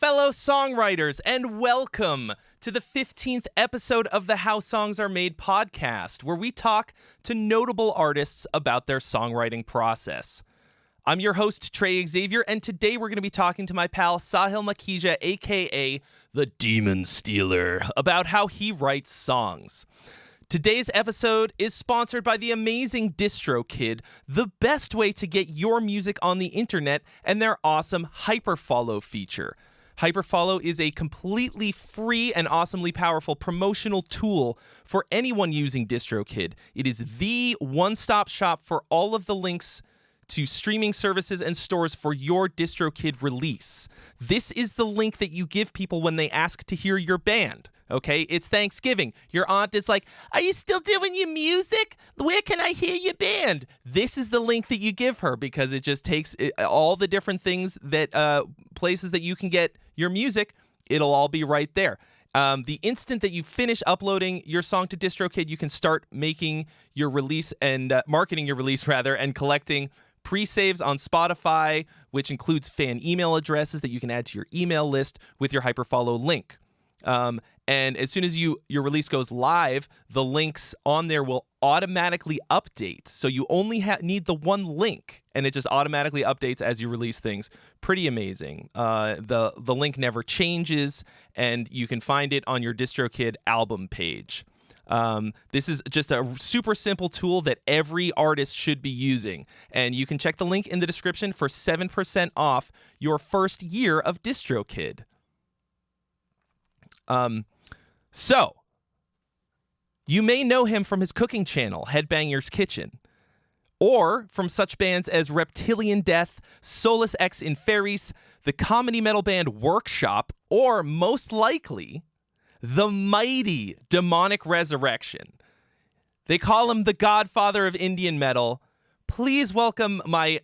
fellow songwriters, and welcome to the 15th episode of the How Songs Are Made podcast, where we talk to notable artists about their songwriting process. I'm your host, Trey Xavier, and today we're going to be talking to my pal Sahil Makhija, aka the Demon Stealer, about how he writes songs. Today's episode is sponsored by the amazing DistroKid, the best way to get your music on the internet, and their awesome Hyperfollow feature. Hyperfollow is a completely free and awesomely powerful promotional tool for anyone using DistroKid. It is the one-stop shop for all of the links to streaming services and stores for your DistroKid release. This is the link that you give people when they ask to hear your band. Okay, it's Thanksgiving. Your aunt is like, "Are you still doing your music? Where can I hear your band?" This is the link that you give her because it just takes all the different things that places that you can get your music. It'll all be right there. The instant that you finish uploading your song to DistroKid, you can start making your release and marketing your release rather, and collecting pre-saves on Spotify, which includes fan email addresses that you can add to your email list with your Hyperfollow link. And as soon as your release goes live, the links on there will automatically update. So you only need the one link, and it just automatically updates as you release things. Pretty amazing. The link never changes, and you can find it on your DistroKid album page. This is just a super simple tool that every artist should be using. And you can check the link in the description for 7% off your first year of DistroKid. So, you may know him from his cooking channel, Headbangers Kitchen, or from such bands as Reptilian Death, Solus Ex Inferis, the comedy metal band Workshop, or most likely, the mighty Demonic Resurrection. They call him the Godfather of Indian metal. Please welcome my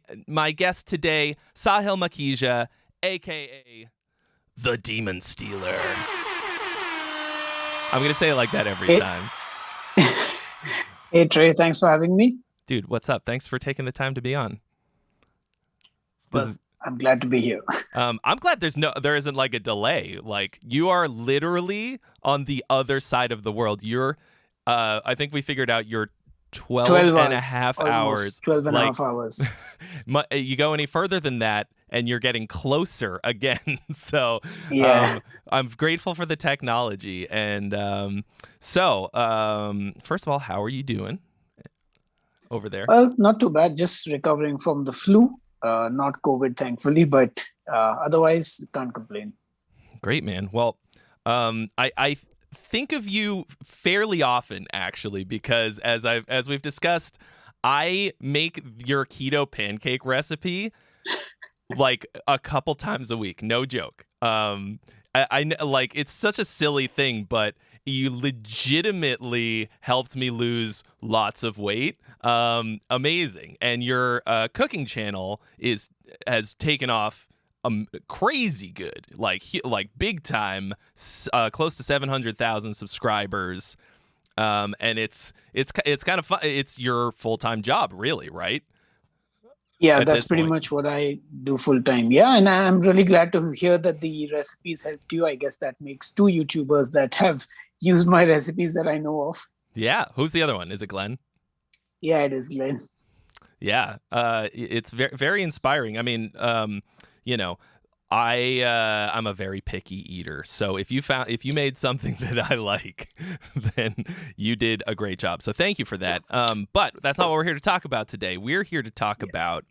guest today, Sahil Makhija, aka the Demon Stealer. I'm going to say it like that every time. Hey, Trey, thanks for having me. Dude, what's up? Thanks for taking the time to be on. I'm glad to be here. I'm glad there isn't like a delay. Like, you are literally on the other side of the world. You're, I think we figured out you're 12 and a half hours. 12 and a half hours. You go any further than that, and you're getting closer again. So yeah. I'm grateful for the technology. And first of all, how are you doing over there? Well, not too bad. Just recovering from the flu. Not COVID, thankfully, but otherwise, can't complain. Great, man. Well, I think of you fairly often, actually, because as we've discussed, I make your keto pancake recipe like a couple times a week. No joke. I like, it's such a silly thing, but you legitimately helped me lose lots of weight. Amazing. And your cooking channel has taken off crazy good, like big time, close to 700,000 subscribers. And it's kind of fun. It's your full-time job, really, right? Yeah, that's pretty much what I do full time. Yeah, and I'm really glad to hear that the recipes helped you. I guess that makes two YouTubers that have used my recipes that I know of. Yeah. Who's the other one? Is it Glenn? Yeah, it is Glenn. Yeah. It's very, very inspiring. I mean, you know, I'm a very picky eater. So if you made something that I like, then you did a great job. So thank you for that. But that's not what we're here to talk about today. We're here to talk about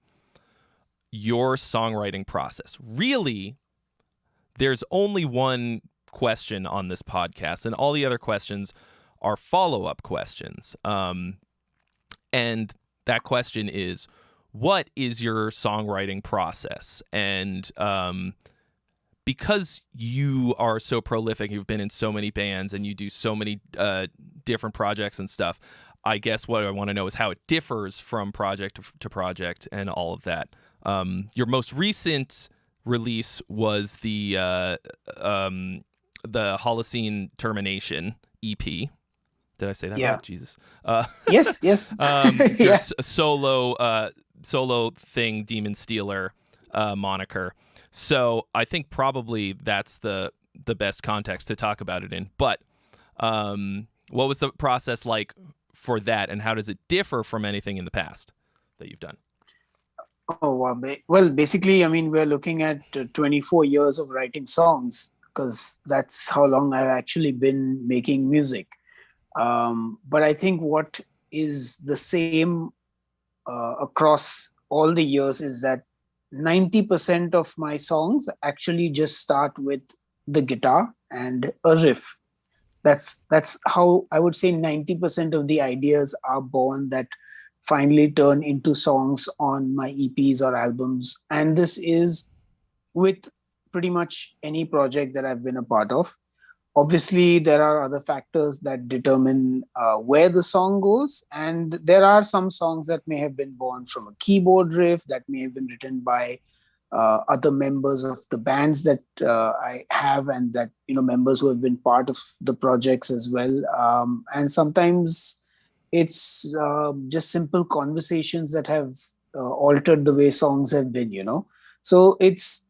your songwriting process. Really, there's only one question on this podcast, and all the other questions are follow-up questions. And that question is, what is your songwriting process? And because you are so prolific, you've been in so many bands and you do so many different projects and stuff, I guess what I want to know is how it differs from project to project and all of that. Your most recent release was the Holocene Termination EP. Did I say that right? Jesus. Yes. Your solo thing, Demon Stealer. moniker. So I think probably that's the best context to talk about it in. But what was the process like for that, and how does it differ from anything in the past that you've done? Oh, wow. Well, basically, I mean, we're looking at 24 years of writing songs, because that's how long I've actually been making music. But I think what is the same across all the years is that 90% of my songs actually just start with the guitar and a riff. That's how I would say 90% of the ideas are born that finally turn into songs on my EPs or albums. And this is with pretty much any project that I've been a part of. Obviously, there are other factors that determine where the song goes. And there are some songs that may have been born from a keyboard riff, that may have been written by other members of the bands that I have, and that, members who have been part of the projects as well. And sometimes it's just simple conversations that have altered the way songs have been. So it's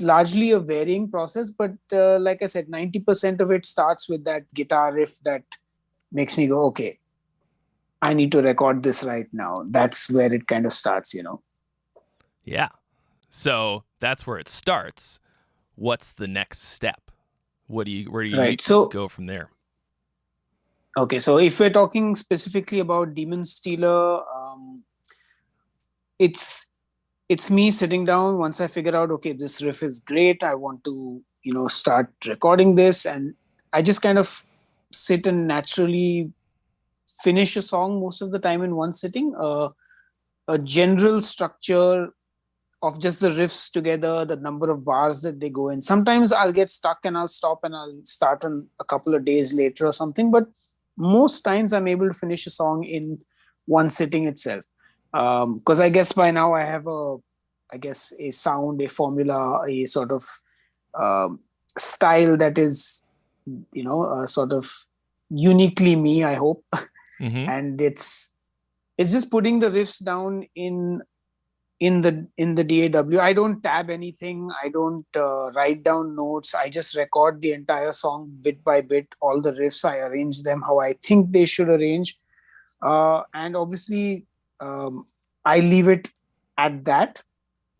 largely a varying process, but like I said, 90% of it starts with that guitar riff that makes me go, okay, I need to record this right now. That's where it kind of starts. Yeah. So that's where it starts. What's the next step? Where do you go from there? Okay, so if we're talking specifically about Demon Stealer, it's me sitting down once I figure out, okay, this riff is great. I want to, start recording this. And I just kind of sit and naturally finish a song most of the time in one sitting. A general structure of just the riffs together, the number of bars that they go in. Sometimes I'll get stuck and I'll stop and I'll start on a couple of days later or something. But most times I'm able to finish a song in one sitting itself. Because I guess by now I have a sound, a formula, a sort of style that is, sort of uniquely me, I hope. Mm-hmm. And it's just putting the riffs down in the DAW. I don't tab anything. I don't write down notes. I just record the entire song bit by bit. All the riffs, I arrange them how I think they should arrange. And obviously, I leave it at that.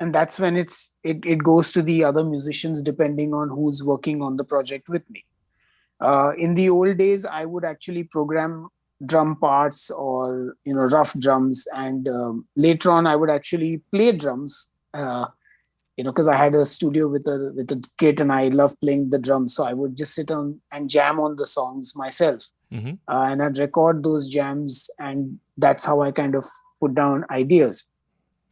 And that's when it goes to the other musicians, depending on who's working on the project with me. In the old days, I would actually program drum parts or rough drums, and later on I would actually play drums. Because I had a studio with a kit, and I love playing the drums, so I would just sit on and jam on the songs myself. Mm-hmm. And I'd record those jams, and that's how I kind of put down ideas.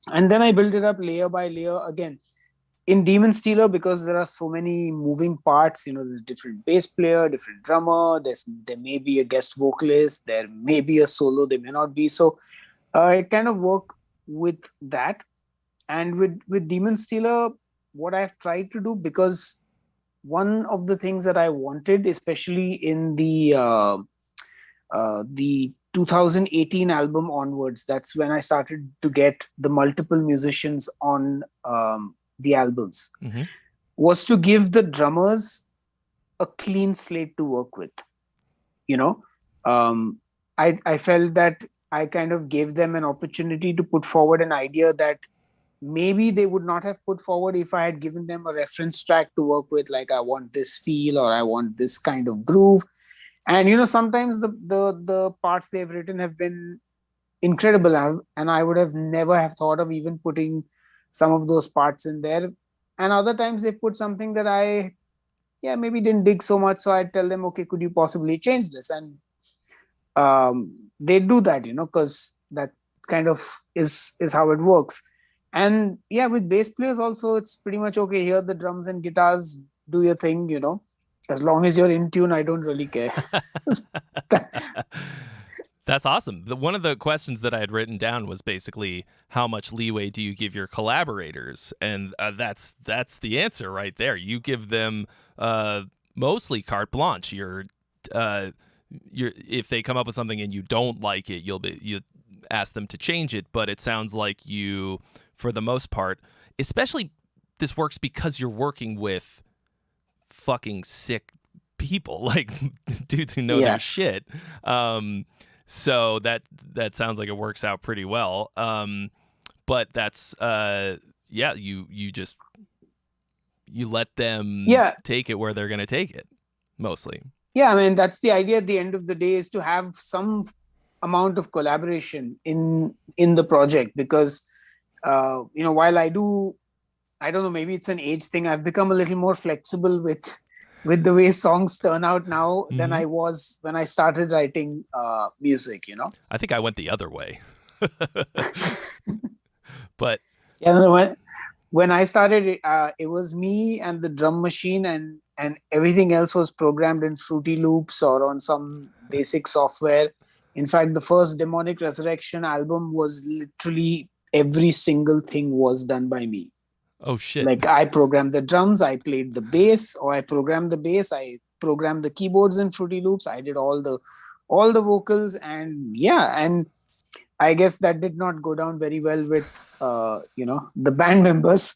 And then I build it up layer by layer. Again, in Demon Stealer, because there are so many moving parts, there's different bass player, different drummer, there may be a guest vocalist, there may be a solo, there may not be. So I kind of work with that. And with Demon Stealer, what I've tried to do, because one of the things that I wanted, especially in the 2018 album onwards, that's when I started to get the multiple musicians on the albums, mm-hmm. was to give the drummers a clean slate to work with. I felt that I kind of gave them an opportunity to put forward an idea that maybe they would not have put forward if I had given them a reference track to work with, like I want this feel or I want this kind of groove. And sometimes the parts they've written have been incredible, and I would have never have thought of even putting some of those parts in there. And other times they've put something that I maybe didn't dig so much, so I'd tell them, okay, could you possibly change this? And they do that, because that kind of is how it works. And with bass players also, it's pretty much okay, here the drums and guitars, do your thing, as long as you're in tune, I don't really care. That's awesome. One of the questions that I had written down was basically, how much leeway do you give your collaborators? And that's the answer right there. You give them mostly carte blanche. If they come up with something and you don't like it, you ask them to change it. But it sounds like you, for the most part, especially this works because you're working with fucking sick people, like dudes who know their shit. So that sounds like it works out pretty well. But that's you let them take it where they're gonna take it, mostly. Yeah, I mean, that's the idea at the end of the day, is to have some amount of collaboration in the project, because while I don't know, maybe it's an age thing, I've become a little more flexible with the way songs turn out now than I was when I started writing music, I think I went the other way. But when I started, it was me and the drum machine, and everything else was programmed in Fruity Loops or on some basic software. In fact, the first Demonic Resurrection album was literally every single thing was done by me. Oh shit. Like, I programmed the drums, I played the bass, or I programmed the bass, I programmed the keyboards in Fruity Loops, I did all the vocals, and I guess that did not go down very well with the band members,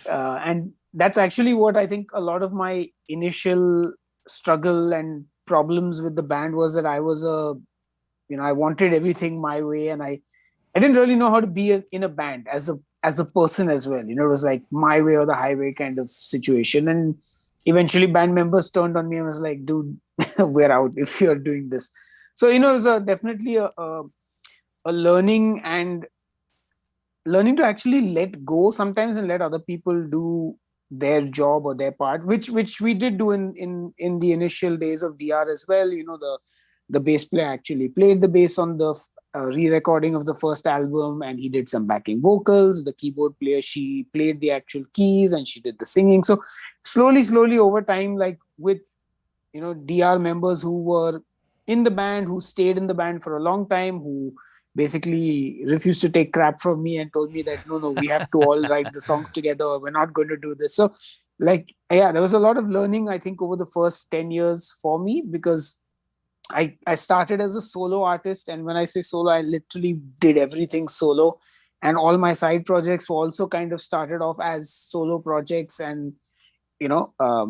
and that's actually what I think a lot of my initial struggle and problems with the band was, that I was I wanted everything my way, and I didn't really know how to be in a band as a person as well. It was like my way or the highway kind of situation. And eventually band members turned on me and was like, dude, we're out if you're doing this. So, it was definitely a learning, and learning to actually let go sometimes and let other people do their job or their part, which we did do in the initial days of DR as well. The bass player actually played the bass on the re-recording of the first album, and he did some backing vocals. The keyboard player, she played the actual keys and she did the singing. So slowly over time, like with DR members who were in the band, who stayed in the band for a long time, who basically refused to take crap from me and told me that no, we have to all write the songs together, we're not going to do this. So there was a lot of learning, I think, over the first 10 years for me, because I started as a solo artist, and when I say solo, I literally did everything solo, and all my side projects were also kind of started off as solo projects. And that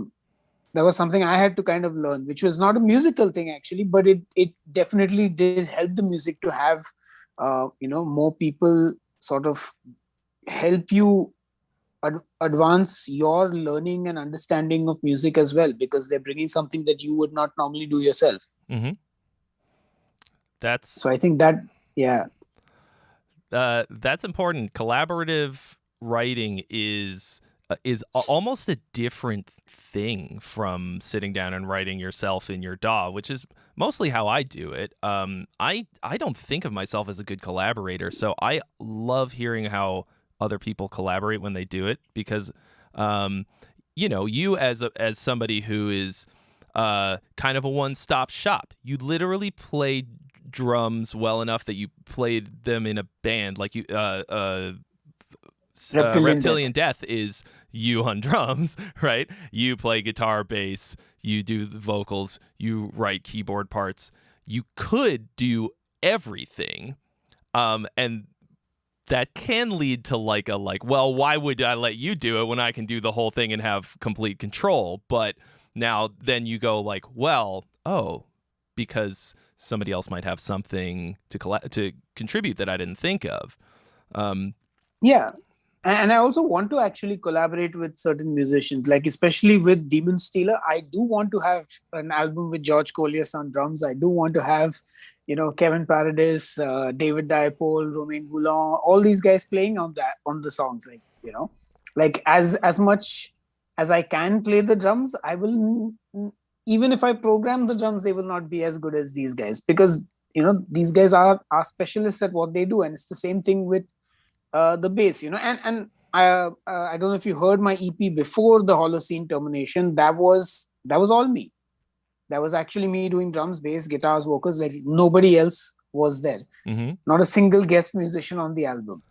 was something I had to kind of learn, which was not a musical thing actually, but it definitely did help the music to have more people sort of help you advance your learning and understanding of music as well, because they're bringing something that you would not normally do yourself. Mm-hmm. So I think that, that's important. Collaborative writing is almost a different thing from sitting down and writing yourself in your DAW, which is mostly how I do it. I don't think of myself as a good collaborator, so I love hearing how other people collaborate when they do it, because you as somebody who is kind of a one-stop shop, you literally play drums well enough that you played them in a band, like you Reptilian Death is you on drums, right? You play guitar, bass, you do the vocals, you write keyboard parts. You could do everything, and that can lead to well, why would I let you do it when I can do the whole thing and have complete control? But now then you go because somebody else might have something to contribute that I didn't think of. And I also want to actually collaborate with certain musicians, like especially with Demon Stealer. I do want to have an album with George Colliers on drums. I do want to have, Kevin Paradis, David Diapole, Romain Boulon, all these guys playing on the songs. As much as I can play the drums, I will, even if I program the drums, they will not be as good as these guys, because these guys are specialists at what they do, and it's the same thing with the bass, and I don't know if you heard my EP before the Holocene termination. That was all me. That was actually me doing drums, bass, guitars, vocals. Like nobody else was there. Mm-hmm. Not a single guest musician on the album.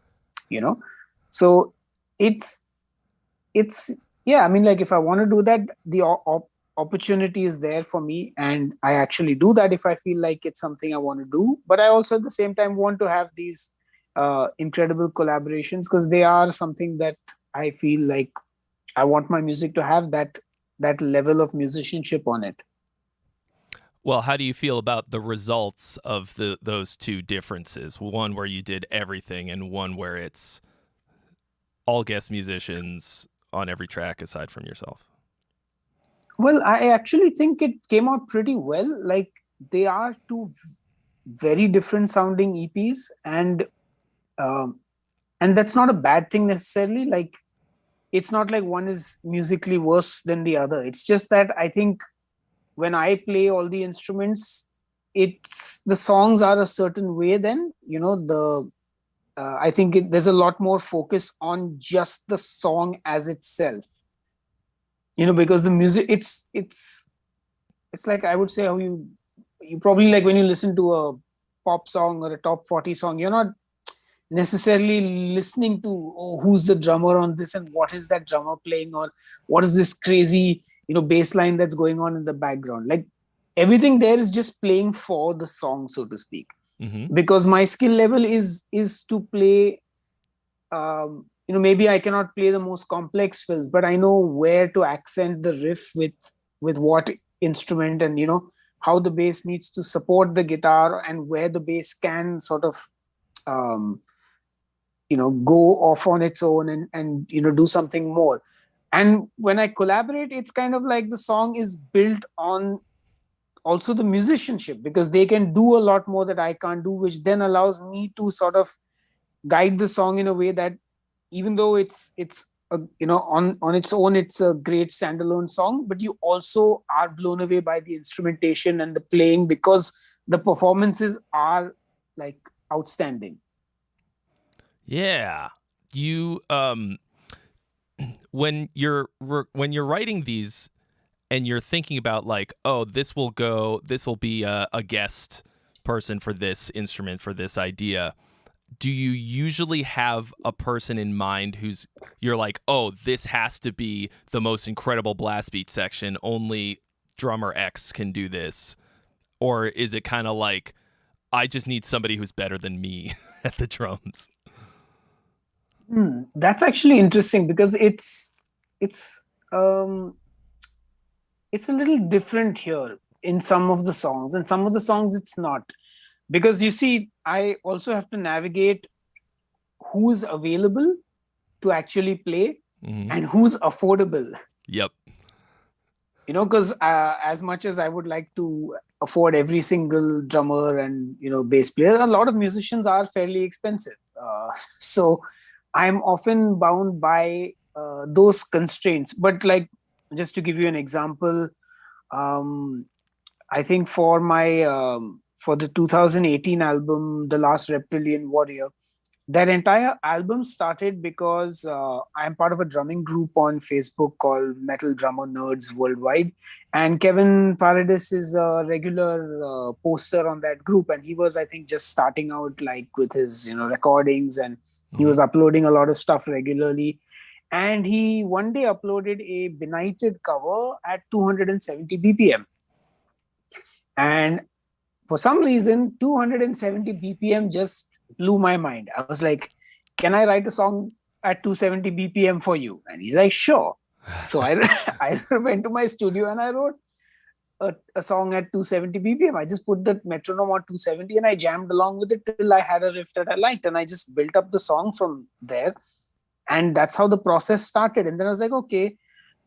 So it's I mean, like if I want to do that, the opportunity is there for me, and I actually do that if I feel like it's something I want to do. But I also at the same time want to have these incredible collaborations, because they are something that I feel like I want my music to have that level of musicianship on it. Well, how do you feel about the results of those two differences? One where you did everything and one where it's all guest musicians on every track aside from yourself? Well, I actually think it came out pretty well. Like, they are two very different sounding EPs, um, and that's not a bad thing necessarily. Like, it's not like one is musically worse than the other. It's just that I think when I play all the instruments, it's the songs are a certain way. Then I think there's a lot more focus on just the song as itself. Because the music, it's like, I would say, how you probably, like, when you listen to a pop song or a top 40 song, you're not necessarily listening to, oh, who's the drummer on this and what is that drummer playing, or what is this crazy bass line that's going on in the background. Like, everything there is just playing for the song, so to speak. Mm-hmm. Because my skill level is to play, maybe I cannot play the most complex fills, but I know where to accent the riff with what instrument, and how the bass needs to support the guitar, and where the bass can sort of go off on its own and do something more. And when I collaborate, it's kind of like the song is built on also the musicianship, because they can do a lot more that I can't do, which then allows me to sort of guide the song in a way that, even though it's on its own, it's a great standalone song, but you also are blown away by the instrumentation and the playing, because the performances are like outstanding. Yeah. You when you're writing these and you're thinking about, like, oh, this will be a guest person for this instrument, for this idea, do you usually have a person in mind who's, you're like, oh, this has to be the most incredible blast beat section, only drummer X can do this? Or is it kind of like, I just need somebody who's better than me at the drums? That's actually interesting, because it's a little different here in some of the songs, and some of the songs it's not. Because you see, I also have to navigate who's available to actually play, Mm-hmm. and who's affordable. Yep. Because as much as I would like to afford every single drummer and bass player, a lot of musicians are fairly expensive. So I'm often bound by those constraints. But, like, just to give you an example, I think for the 2018 album, The Last Reptilian Warrior, that entire album started because I'm part of a drumming group on Facebook called Metal Drummer Nerds Worldwide. And Kevin Paradis is a regular poster on that group. And he was, I think, just starting out, like, with his, recordings, and he was uploading a lot of stuff regularly. And he one day uploaded a Benighted cover at 270 BPM. And for some reason, 270 BPM just blew my mind. I was like, can I write a song at 270 BPM for you? And he's like, sure. So I went to my studio and I wrote a song at 270 BPM. I just put the metronome on 270 and I jammed along with it till I had a riff that I liked. And I just built up the song from there. And that's how the process started. And then I was like, okay,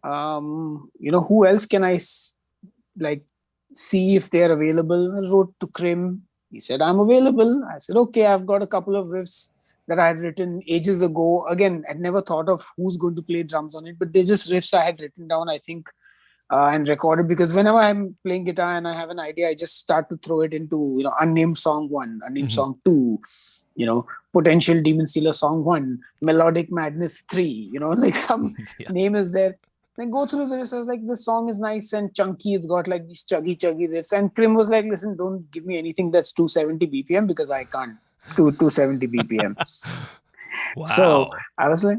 who else can I see if they're available? I wrote to Krim. He said, I'm available. I said, okay, I've got a couple of riffs that I had written ages ago. Again, I'd never thought of who's going to play drums on it, but they're just riffs I had written down, I think, and recorded, because whenever I'm playing guitar and I have an idea, I just start to throw it into, unnamed song 1, unnamed song 2, potential Demon Stealer song 1, Melodic Madness 3, like some name is there. Then go through the riffs. I was like, this song is nice and chunky. It's got like these chuggy riffs. And Krim was like, listen, don't give me anything that's 270 BPM, because I can't do 270 BPM. Wow. So I was like,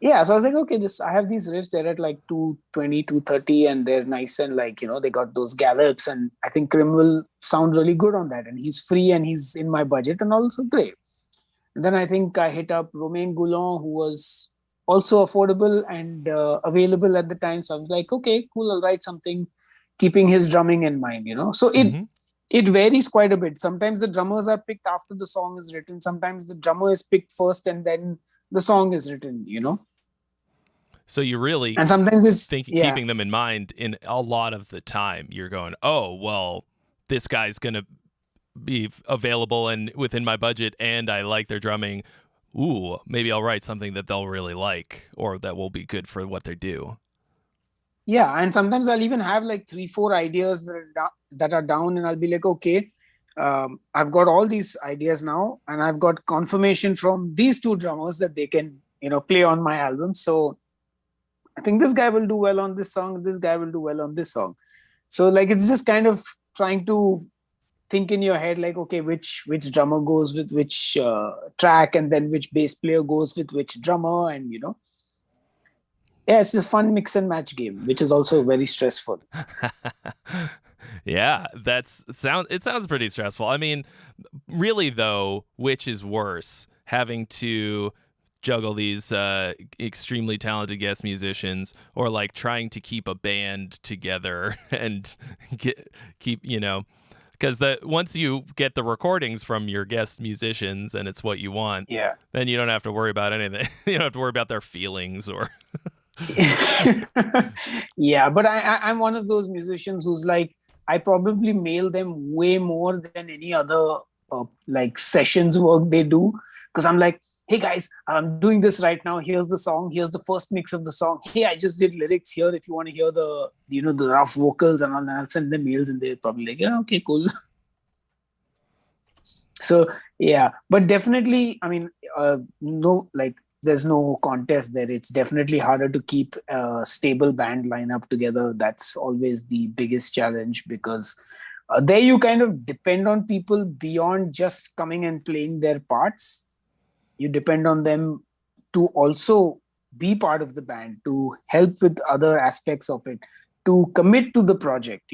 yeah. So I was like, okay, I have these riffs. They're at like 220, 230, and they're nice, and like, they got those gallops. And I think Krim will sound really good on that. And he's free and he's in my budget and also great. And then I think I hit up Romain Goulon, who was also affordable and available at the time. So I was like, okay, cool, I'll write something keeping his drumming in mind, So it varies quite a bit. Sometimes the drummers are picked after the song is written. Sometimes the drummer is picked first and then the song is written. So you really And sometimes it's keeping them in mind in a lot of the time. You're going, oh, well, this guy's going to be available and within my budget and I like their drumming. Ooh, maybe I'll write something that they'll really like or that will be good for what they do. Yeah, and sometimes I'll even have like 3-4 ideas that are down, and I'll be like, okay, I've got all these ideas now, and I've got confirmation from these 2 drummers that they can, play on my album. So I think this guy will do well on this song. This guy will do well on this song. So like, it's just kind of trying to think in your head, like, okay, which drummer goes with which track, and then which bass player goes with which drummer, and yeah, it's a fun mix and match game, which is also very stressful. Yeah, it sounds pretty stressful. I mean, really though, which is worse, having to juggle these extremely talented guest musicians, or like trying to keep a band together and keep, because once you get the recordings from your guest musicians and it's what you want, then you don't have to worry about anything. You don't have to worry about their feelings or. Yeah, but I'm one of those musicians who's like, I probably mail them way more than any other like sessions work they do, because I'm like, hey guys, I'm doing this right now. Here's the song. Here's the first mix of the song. Hey, I just did lyrics here. If you want to hear the the rough vocals and all, I'll send them mails, and they're probably like, yeah, okay, cool. So yeah, but definitely, I mean, no, like, there's no contest there. It's definitely harder to keep a stable band lineup together. That's always the biggest challenge, because there you kind of depend on people beyond just coming and playing their parts. You depend on them to also be part of the band, to help with other aspects of it, to commit to the project,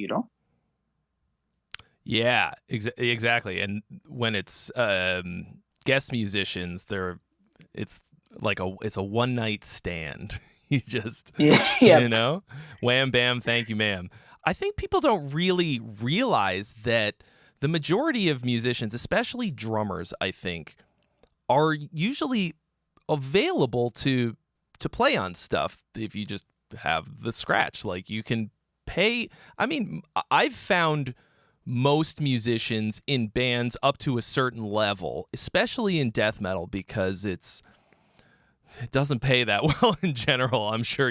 Yeah, exactly. And when it's guest musicians, it's a one night stand. You just, wham, bam, thank you, ma'am. I think people don't really realize that the majority of musicians, especially drummers, I think, are usually available to play on stuff if you just have the scratch. Like, you can pay. I mean, I've found most musicians in bands up to a certain level, especially in death metal, because it doesn't pay that well in general, I'm sure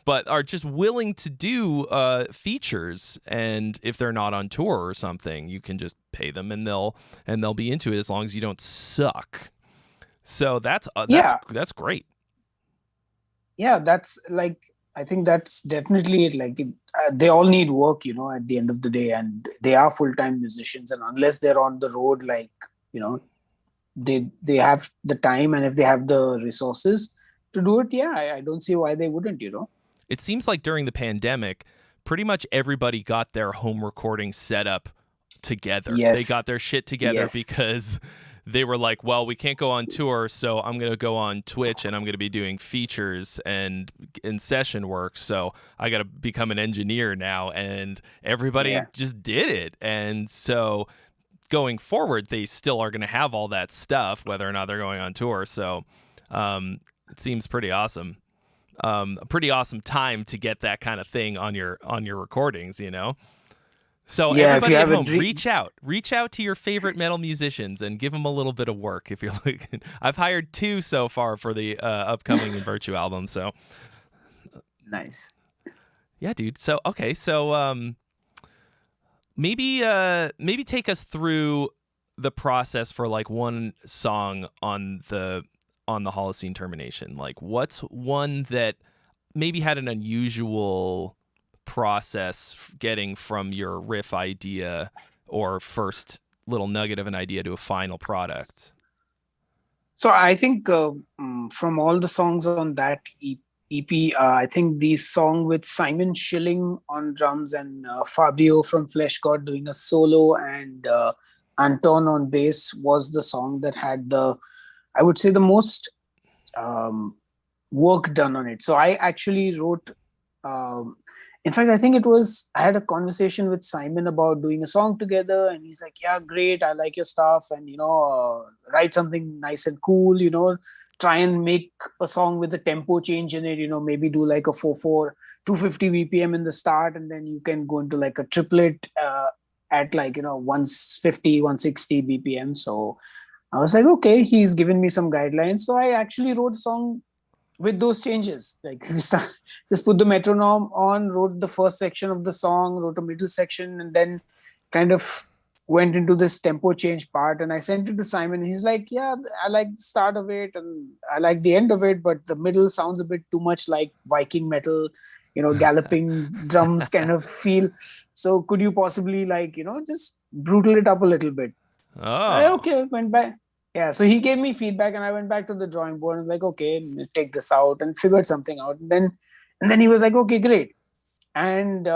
but are just willing to do features, and if they're not on tour or something, you can just pay them and they'll be into it as long as you don't suck. So that's great. Yeah, that's like, I think that's definitely it. Like, they all need work, at the end of the day, and they are full-time musicians, and unless they're on the road, like, they have the time, and if they have the resources to do it, I don't see why they wouldn't. It seems like during the pandemic, pretty much everybody got their home recording set up together. They got their shit together because they were like, well, we can't go on tour, so I'm going to go on Twitch and I'm going to be doing features and in session work. So I got to become an engineer now. And everybody just did it. And so going forward, they still are going to have all that stuff, whether or not they're going on tour. So it seems pretty awesome. A pretty awesome time to get that kind of thing on your recordings, So everybody at home, reach out to your favorite metal musicians and give them a little bit of work if you're looking. I've hired 2 so far for the upcoming Virtue album. So nice. Yeah, dude. So okay, so maybe take us through the process for like one song on the Holocene Termination. Like, what's one that maybe had an unusual process getting from your riff idea or first little nugget of an idea to a final product? So I think from all the songs on that EP, I think the song with Simon Schilling on drums and Fabio from Flesh God doing a solo and Anton on bass was the song that had I would say the most work done on it. So I actually wrote, um, in fact, I think I had a conversation with Simon about doing a song together, and he's like, yeah, great, I like your stuff, and write something nice and cool, try and make a song with a tempo change in it, maybe do like a 4/4, 250 BPM in the start, and then you can go into like a triplet at like, 150, 160 BPM. So I was like, okay, he's given me some guidelines. So I actually wrote a song with those changes. Like just put the metronome on, wrote the first section of the song, wrote a middle section, and then kind of went into this tempo change part. And I sent it to Simon. And he's like, yeah, I like the start of it and I like the end of it, but the middle sounds a bit too much like Viking metal, galloping drums kind of feel. So could you possibly like, just brutal it up a little bit? So I, Oh. okay, went back. Yeah, so he gave me feedback, and I went back to the drawing board and like, okay, take this out, and figured something out. And then he was like, okay, great. And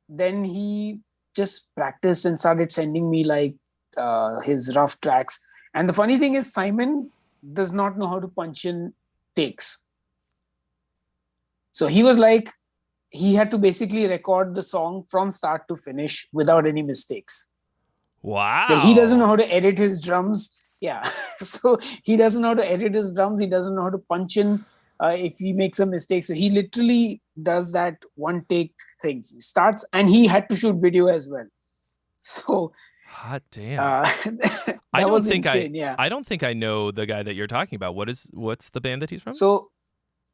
then he just practiced and started sending me like his rough tracks. And the funny thing is, Simon does not know how to punch in takes. So he was like, he had to basically record the song from start to finish without any mistakes. Wow. Like he doesn't know how to edit his drums. Yeah. So he doesn't know how to edit his drums. He doesn't know how to punch in if he makes a mistake. So he literally does that one take thing. He starts, and he had to shoot video as well. So hot damn. That was insane. Yeah. I don't think I know the guy that you're talking about. What's the band that he's from? So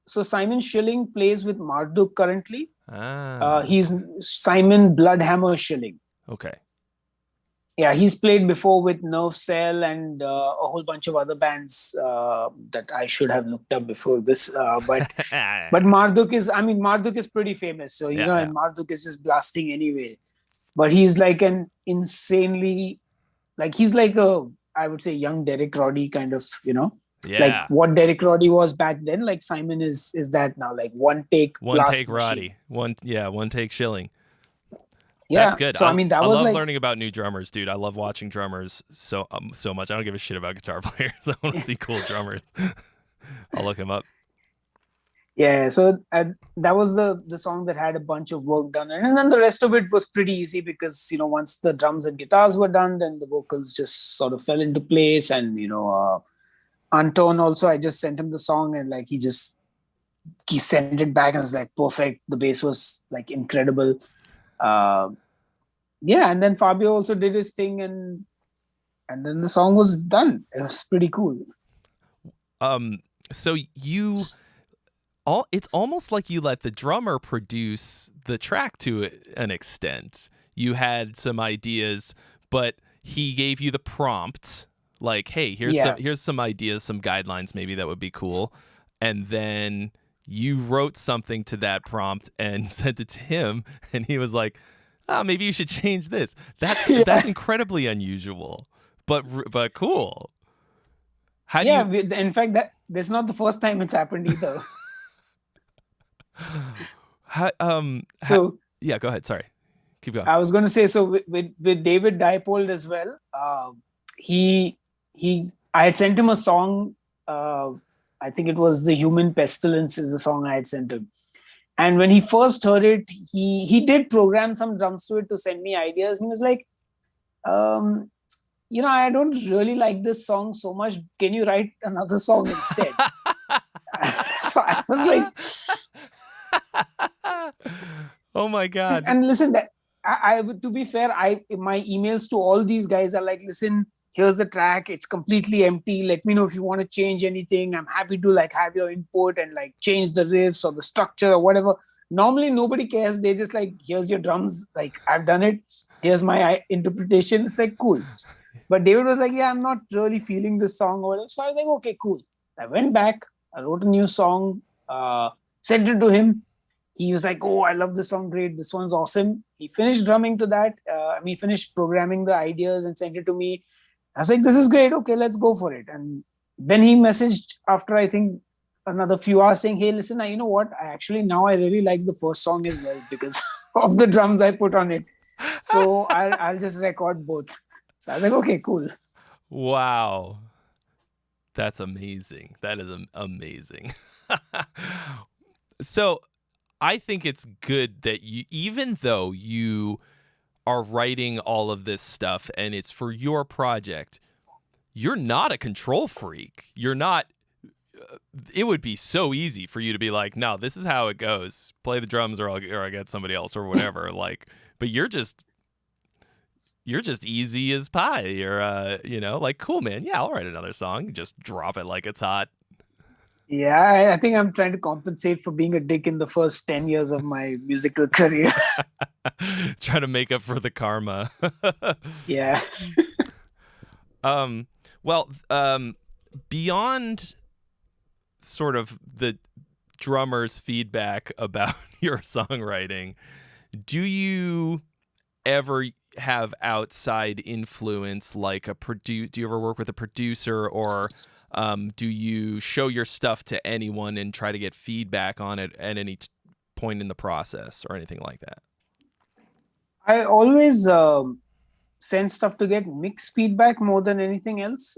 Simon Schilling plays with Marduk currently. He's Simon Bloodhammer Schilling. Okay. Yeah, he's played before with Nerve Cell and a whole bunch of other bands that I should have looked up before this. But Marduk is pretty famous. So, and Marduk is just blasting anyway. But he's like an insanely, like he's like I would say young Derek Roddy kind of, like what Derek Roddy was back then. Like Simon is that now, like one take Roddy, machine. one take Schilling. Yeah, that's good. So I mean, I love learning about new drummers, dude. I love watching drummers so much. I don't give a shit about guitar players. I want to see cool drummers. I'll look him up. Yeah, so that was the song that had a bunch of work done, and then the rest of it was pretty easy because once the drums and guitars were done, then the vocals just sort of fell into place. And Anton also, I just sent him the song, and like he sent it back, and it was like perfect. The bass was like incredible. Yeah, and then Fabio also did his thing, and then the song was done. It was pretty cool. So it's almost like you let the drummer produce the track to an extent. You had some ideas, but he gave you the prompt, like, hey, here's some ideas, some guidelines maybe that would be cool, and then you wrote something to that prompt and sent it to him, and he was like, oh, maybe you should change this. That's incredibly unusual, but cool. In fact, that's not the first time it's happened either. Yeah, go ahead. Sorry, keep going. I was going to say, so with David Diepold as well. I had sent him a song. I think it was "The Human Pestilence" is the song I had sent him. And when he first heard it, he did program some drums to it to send me ideas. And he was like, I don't really like this song so much. Can you write another song instead? So I was like, oh my God. And listen, that I to be fair, my emails to all these guys are like, listen, here's the track. It's completely empty. Let me know if you want to change anything. I'm happy to like have your input and like change the riffs or the structure or whatever. Normally, nobody cares. They just like, here's your drums. Like, I've done it. Here's my interpretation. It's like, cool. But David was like, yeah, I'm not really feeling this song or whatever. So I was like, okay, cool. I went back. I wrote a new song, sent it to him. He was like, oh, I love this song. Great. This one's awesome. He finished drumming to that. He finished programming the ideas and sent it to me. I was like, this is great. Okay, let's go for it. And then he messaged after, I think, another few hours saying, hey, listen, you know what? I really like the first song as well because of the drums I put on it. So I'll just record both. So I was like, okay, cool. Wow. That's amazing. That is amazing. So I think it's good that you, even though you are writing all of this stuff and it's for your project, you're not a control freak. You're not. It would be so easy for you to be like, no, this is how it goes. Play the drums, or I get somebody else, or whatever. Like, but you're just easy as pie. You're like, cool, man. Yeah, I'll write another song. Just drop it like it's hot. Yeah, I think I'm trying to compensate for being a dick in the first 10 years of my musical career. Trying to make up for the karma. Yeah. Well, beyond sort of the drummer's feedback about your songwriting, do you ever have outside influence, like do you ever work with a producer, or do you show your stuff to anyone and try to get feedback on it at any point in the process or anything like that? I always send stuff to get mixed feedback more than anything else.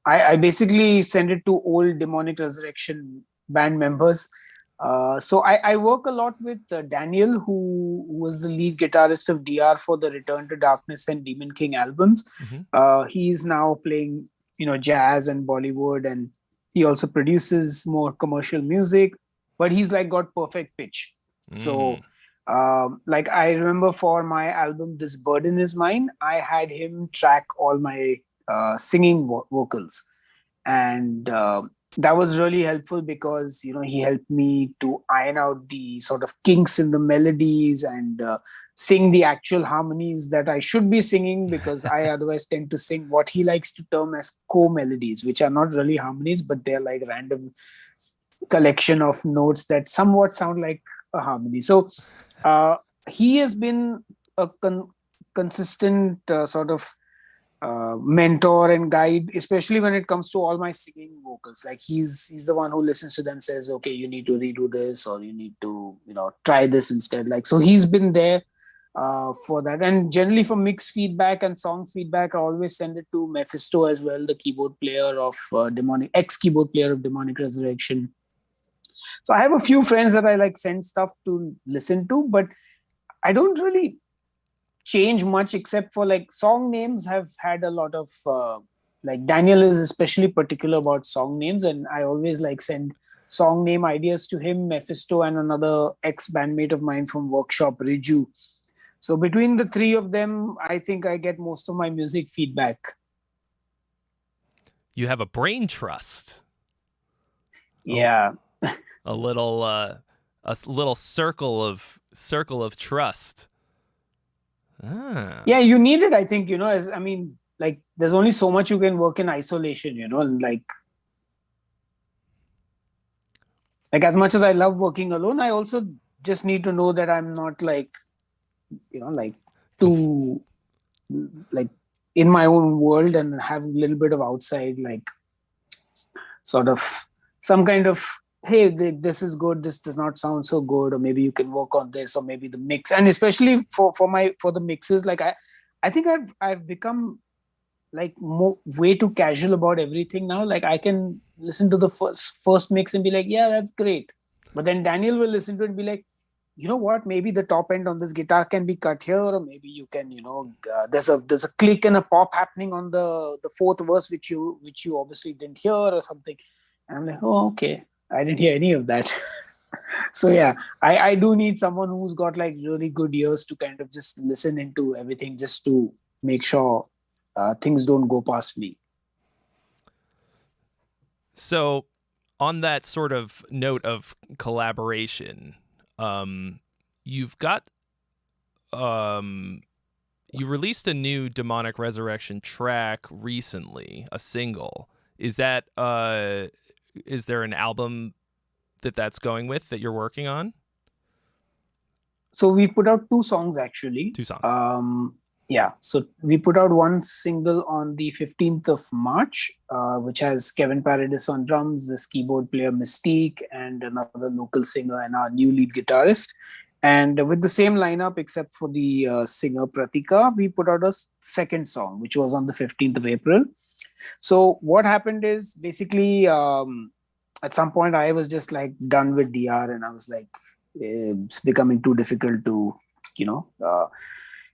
I basically send it to old Demonic Resurrection band members. So I work a lot with Daniel, who was the lead guitarist of DR for the Return to Darkness and Demon King albums. Mm-hmm. He's now playing, jazz and Bollywood, and he also produces more commercial music, but he's like got perfect pitch. So like I remember for my album, This Burden Is Mine, I had him track all my singing vocals. And that was really helpful because he helped me to iron out the sort of kinks in the melodies and sing the actual harmonies that I should be singing, because I otherwise tend to sing what he likes to term as co-melodies, which are not really harmonies, but they're like random collection of notes that somewhat sound like a harmony. So he has been a consistent sort of mentor and guide, especially when it comes to all my singing vocals. Like he's the one who listens to them, says, okay, you need to redo this, or you need to try this instead. Like, so he's been there for that. And generally for mixed feedback and song feedback, I always send it to Mephisto as well, the keyboard player of ex-keyboard player of Demonic Resurrection. So I have a few friends that I like send stuff to listen to, but I don't really change much, except for like song names have had a lot of like Daniel is especially particular about song names, and I always like send song name ideas to him, Mephisto, and another ex-bandmate of mine from Workshop, Riju. So between the three of them, I think I get most of my music feedback. You have a brain trust. Yeah. A little circle of trust. Yeah, you need it, I think, like there's only so much you can work in isolation, and like as much as I love working alone, I also just need to know that I'm not like, like too like in my own world, and have a little bit of outside, like sort of some kind of, hey, this is good, this does not sound so good, or maybe you can work on this, or maybe the mix. And especially for the mixes, like I think I've become like way too casual about everything now. Like I can listen to the first mix and be like, yeah, that's great, but then Daniel will listen to it and be like, you know what, maybe the top end on this guitar can be cut here, or maybe you can, there's a click and a pop happening on the fourth verse which you obviously didn't hear, or something. And I'm like, oh, okay, I didn't hear any of that. So yeah, I do need someone who's got like really good ears to kind of just listen into everything, just to make sure things don't go past me. So on that sort of note of collaboration, you've got you released a new Demonic Resurrection track recently, a single. Is that is there an album that's going with that you're working on? So we put out 2 songs actually. 2 songs. Yeah, so we put out one single on the 15th of March, which has Kevin Paradis on drums, this keyboard player Mystique, and another local singer and our new lead guitarist. And with the same lineup, except for the singer Pratika, we put out a second song, which was on the 15th of April. So what happened is basically at some point I was just like done with DR, and I was like, it's becoming too difficult to, you know,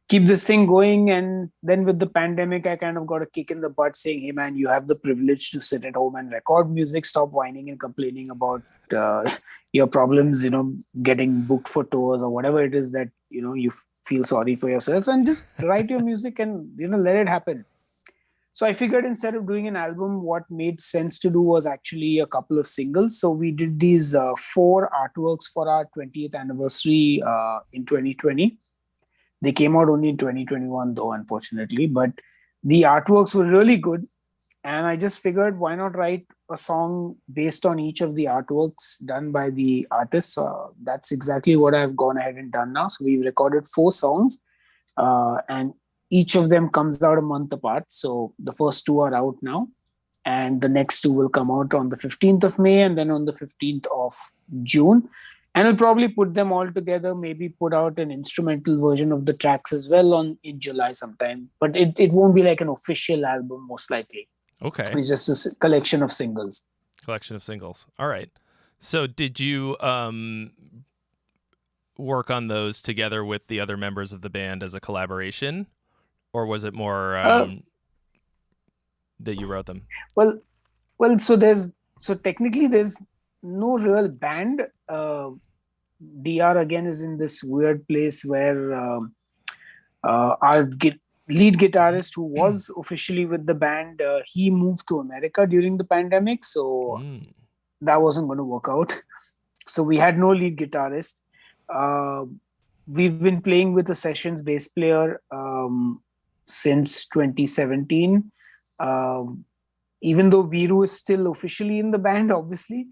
keep this thing going. And then with the pandemic, I kind of got a kick in the butt saying, hey man, you have the privilege to sit at home and record music. Stop whining and complaining about your problems, getting booked for tours or whatever it is that, you feel sorry for yourself, and just write your music and, let it happen. So I figured instead of doing an album, what made sense to do was actually a couple of singles. So we did these 4 artworks for our 20th anniversary in 2020. They came out only in 2021, though, unfortunately. But the artworks were really good. And I just figured, why not write a song based on each of the artworks done by the artists? That's exactly what I've gone ahead and done now. So we've recorded 4 songs, and each of them comes out a month apart. So the first 2 are out now, and the next 2 will come out on the 15th of May and then on the 15th of June. And we'll probably put them all together, maybe put out an instrumental version of the tracks as well in July sometime. But it won't be like an official album, most likely. Okay. It's just a collection of singles. Collection of singles. All right. So did you work on those together with the other members of the band as a collaboration? Or was it more that you wrote them? Well, so technically there's no real band. DR again is in this weird place where our lead guitarist, who was officially with the band, he moved to America during the pandemic, so that wasn't going to work out. So we had no lead guitarist. We've been playing with a sessions bass player since 2017. Even though Viru is still officially in the band, obviously,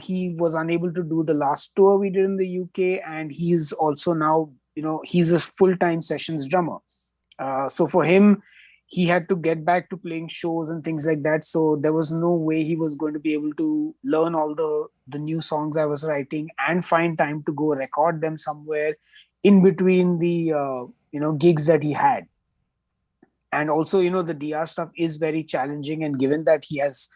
he was unable to do the last tour we did in the UK, and he's also now, he's a full-time sessions drummer. So for him, he had to get back to playing shows and things like that. So there was no way he was going to be able to learn all the new songs I was writing and find time to go record them somewhere in between the gigs that he had. And also, the DR stuff is very challenging, and given that he has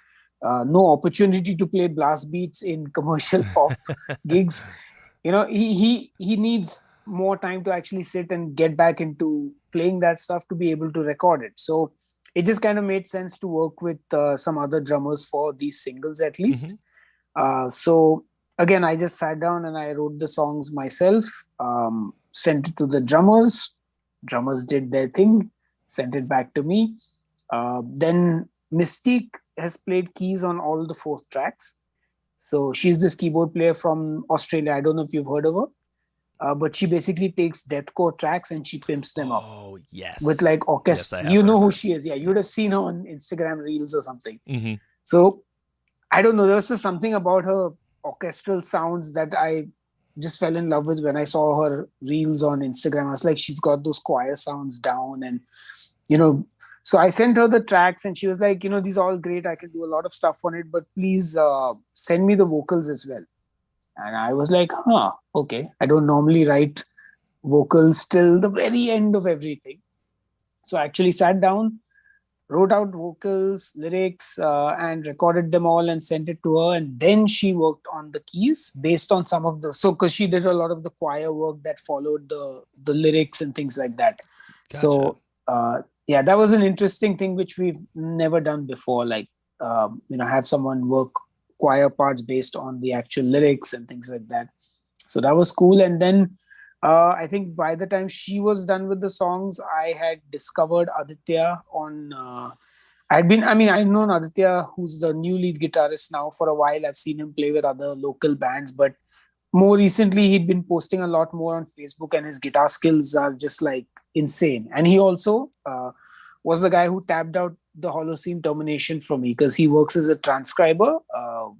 no opportunity to play blast beats in commercial pop gigs, he needs more time to actually sit and get back into playing that stuff to be able to record it. So it just kind of made sense to work with some other drummers for these singles at least. So again, I just sat down and I wrote the songs myself, sent it to the drummers. Drummers did their thing, sent it back to me. Then Mystique has played keys on all the 4 tracks. So she's this keyboard player from Australia. I don't know if you've heard of her, but she basically takes deathcore tracks and she pimps them up. Oh, yes. With like orchestra. Yes, you know who she is. Yeah, you would have seen her on Instagram Reels or something. Mm-hmm. So I don't know. There was just something about her orchestral sounds that I just fell in love with when I saw her Reels on Instagram. I was like, she's got those choir sounds down, and so I sent her the tracks and she was like, these are all great. I can do a lot of stuff on it, but please send me the vocals as well. And I was like, okay. I don't normally write vocals till the very end of everything. So I actually sat down, wrote out vocals, lyrics, and recorded them all and sent it to her. And then she worked on the keys based on some of because she did a lot of the choir work that followed the lyrics and things like that. Gotcha. So, yeah, that was an interesting thing which we've never done before. Like, have someone work choir parts based on the actual lyrics and things like that. So that was cool. And then I think by the time she was done with the songs, I had discovered Aditya on. I've known Aditya, who's the new lead guitarist now, for a while. I've seen him play with other local bands, but more recently he'd been posting a lot more on Facebook, and his guitar skills are just like insane. And he also was the guy who tapped out the Holocene Termination for me, because he works as a transcriber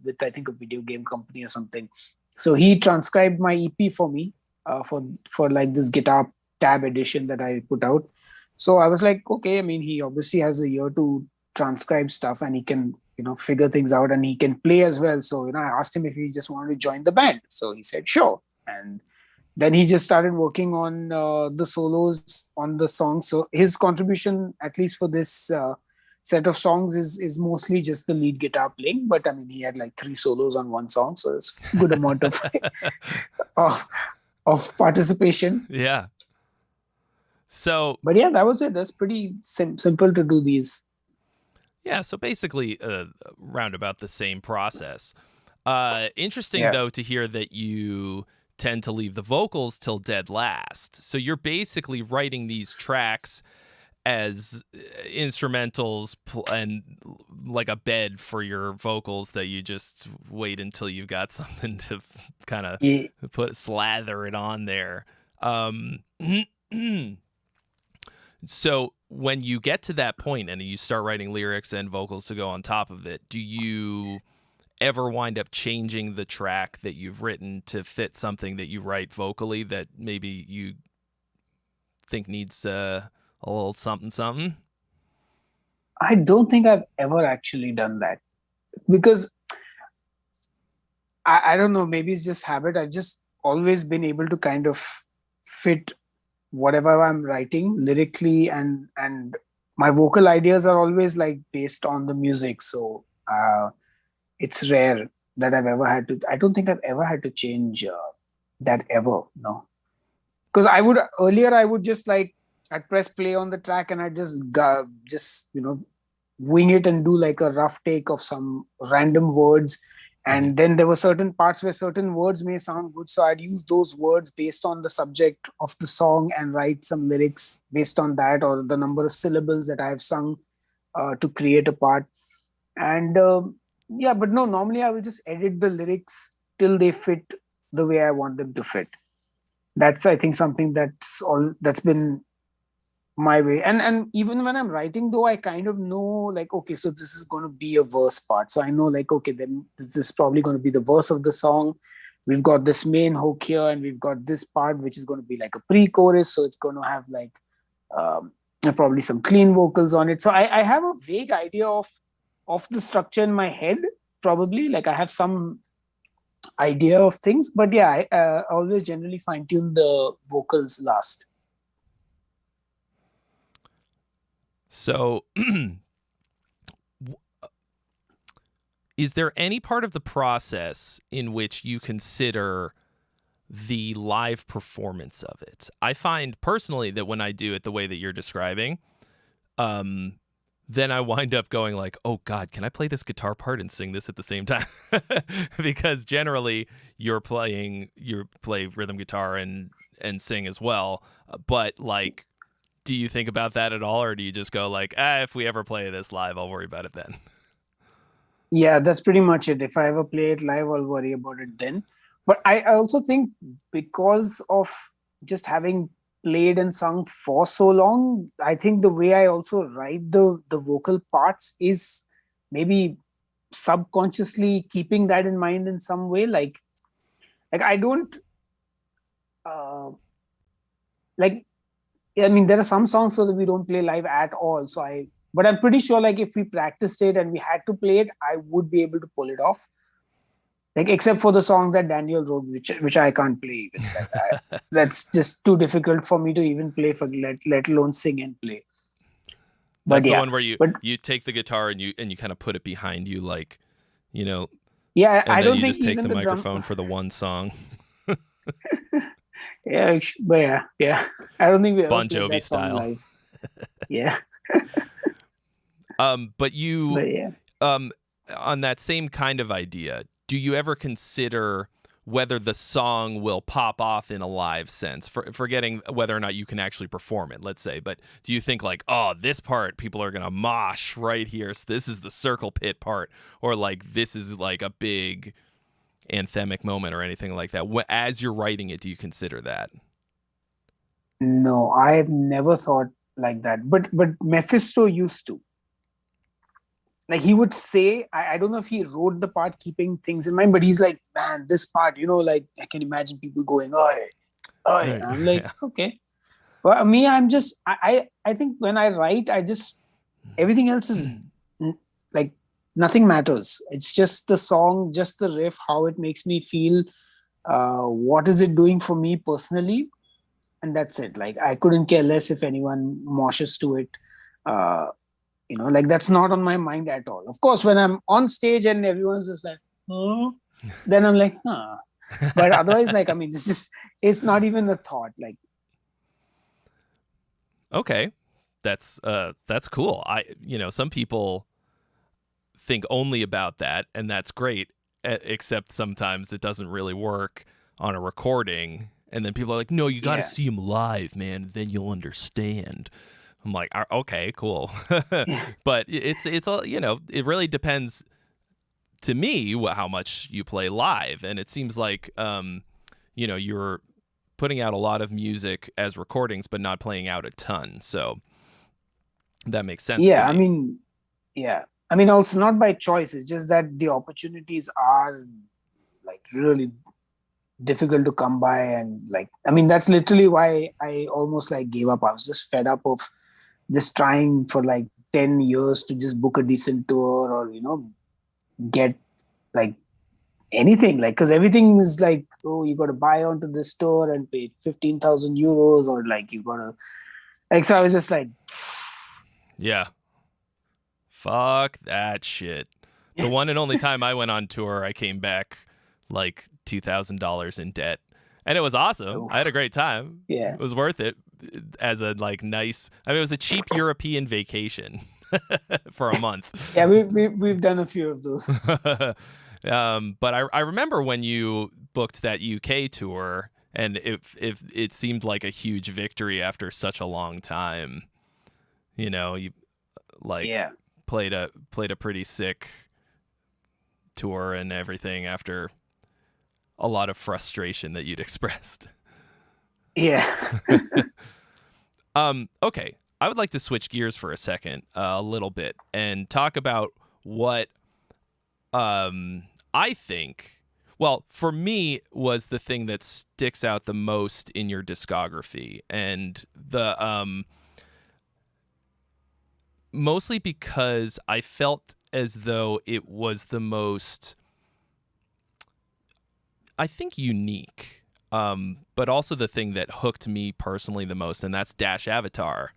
with, I think, a video game company or something. So he transcribed my EP for me for like this guitar tab edition that I put out. So I was like, okay, he obviously has a year to transcribe stuff, and he can, figure things out, and he can play as well. So, I asked him if he just wanted to join the band. So he said, sure. And then he just started working on the solos on the song. So his contribution, at least for this set of songs is mostly just the lead guitar playing. But I mean, he had like 3 solos on one song, so it's good amount of of, of participation. Yeah. So, But yeah, that was it. That's pretty simple to do these. yeah, so basically round about the same process. Interesting, Yeah. though, to hear that you tend to leave the vocals till dead last. So you're basically writing these tracks as instrumentals and like a bed for your vocals that you just wait until you've got something to kind of Yeah. slather it on there. So when you get to that point and you start writing lyrics and vocals to go on top of it, do you ever wind up changing the track that you've written to fit something that you write vocally that maybe you think needs a little something? I don't think I've ever actually done that, because I don't know, maybe it's just habit. I've just always been able to kind of fit whatever I'm writing lyrically, and my vocal ideas are always like based on the music. So it's rare that I've ever had to. I don't think I've ever had to change that ever. No, because I would just like, I'd press play on the track and I'd just wing it and do like a rough take of some random words. And then there were certain parts where certain words may sound good, so I'd use those words based on the subject of the song and write some lyrics based on that, or the number of syllables that I've sung to create a part. And yeah, but no, normally I will just edit the lyrics till they fit the way I want them to fit. That's, I think, something that's been my way. And even when I'm writing, though, I kind of know, like, okay, so this is going to be a verse part, so I know, like, okay, then this is probably going to be the verse of the song. We've got this main hook here, and we've got this part which is going to be like a pre-chorus, so it's going to have like probably some clean vocals on it. So I have a vague idea of the structure in my head, probably, like I have some idea of things, but yeah, I always generally fine-tune the vocals last. So is there any part of the process in which you consider the live performance of it? I find personally that when I do it the way that you're describing, then I wind up going like, oh God, can I play this guitar part and sing this at the same time? Because generally you play rhythm guitar and sing as well. But like, do you think about that at all? Or do you just go like, if we ever play this live, I'll worry about it then? Yeah, that's pretty much it. If I ever play it live, I'll worry about it then. But I also think, because of just having played and sung for so long, I think the way I also write the vocal parts is maybe subconsciously keeping that in mind in some way. Like I don't I mean, there are some songs so that we don't play live at all. But I'm pretty sure, like, if we practiced it and we had to play it, I would be able to pull it off. Like, except for the song that Daniel wrote, which I can't play even. Like, that's just too difficult for me to even play, for let alone sing and play. That's the one where you take the guitar and you kind of put it behind you, like, you know. Yeah, and I don't you think just take even the the microphone for the one song. Yeah, but yeah. I don't think we ever Bon played Jovi that song style. live. Yeah. But yeah. On that same kind of idea, do you ever consider whether the song will pop off in a live sense, forgetting whether or not you can actually perform it, let's say, but do you think like, oh, this part people are gonna mosh right here, so this is the circle pit part, or like this is like a big anthemic moment or anything like that? As you're writing it, do you consider that? No, I've never thought like that, but Mephisto used to. Like, he would say, I don't know if he wrote the part keeping things in mind, but he's like, man, this part, like, I can imagine people going, oi. And I'm like, yeah. Okay. Well, me, I'm just, I think when I write, everything else is like, nothing matters. It's just the song, just the riff, how it makes me feel, what is it doing for me personally, and that's it. Like, I couldn't care less if anyone moshes to it. like that's not on my mind at all. Of course, when I'm on stage and everyone's just like, oh, then I'm like, huh. But otherwise, like, I mean, it's not even a thought. Like, Okay, that's cool. Some people think only about that, and that's great. Except sometimes it doesn't really work on a recording, and then people are like, "No, you got to see him live, man. Then you'll understand." I'm like, "Okay, cool," but it's all it really depends to me how much you play live, and it seems like you're putting out a lot of music as recordings, but not playing out a ton. So that makes sense. Yeah, to me. I mean, also not by choice. It's just that the opportunities are like really difficult to come by, and like, I mean, that's literally why I almost like gave up. I was just fed up of just trying for like 10 years to just book a decent tour, or get like anything, like, because everything is like, oh, you got to buy onto this store and pay 15,000 euros, or like you got to, like, so I was just like, yeah, fuck that shit. The one and only time I went on tour, I came back like $2,000 in debt, and it was awesome. I had a great time. Yeah, it was worth it as a like nice. I mean, it was a cheap European vacation for a month. Yeah, we've done a few of those. But I remember when you booked that UK tour, and it seemed like a huge victory after such a long time. You like played a pretty sick tour and everything after a lot of frustration that you'd expressed. Yeah. Okay. I would like to switch gears for a second, a little bit, and talk about what I think, well, for me, was the thing that sticks out the most in your discography, and mostly because I felt as though it was the most, I think, unique, but also the thing that hooked me personally the most, and that's Dash Avatar,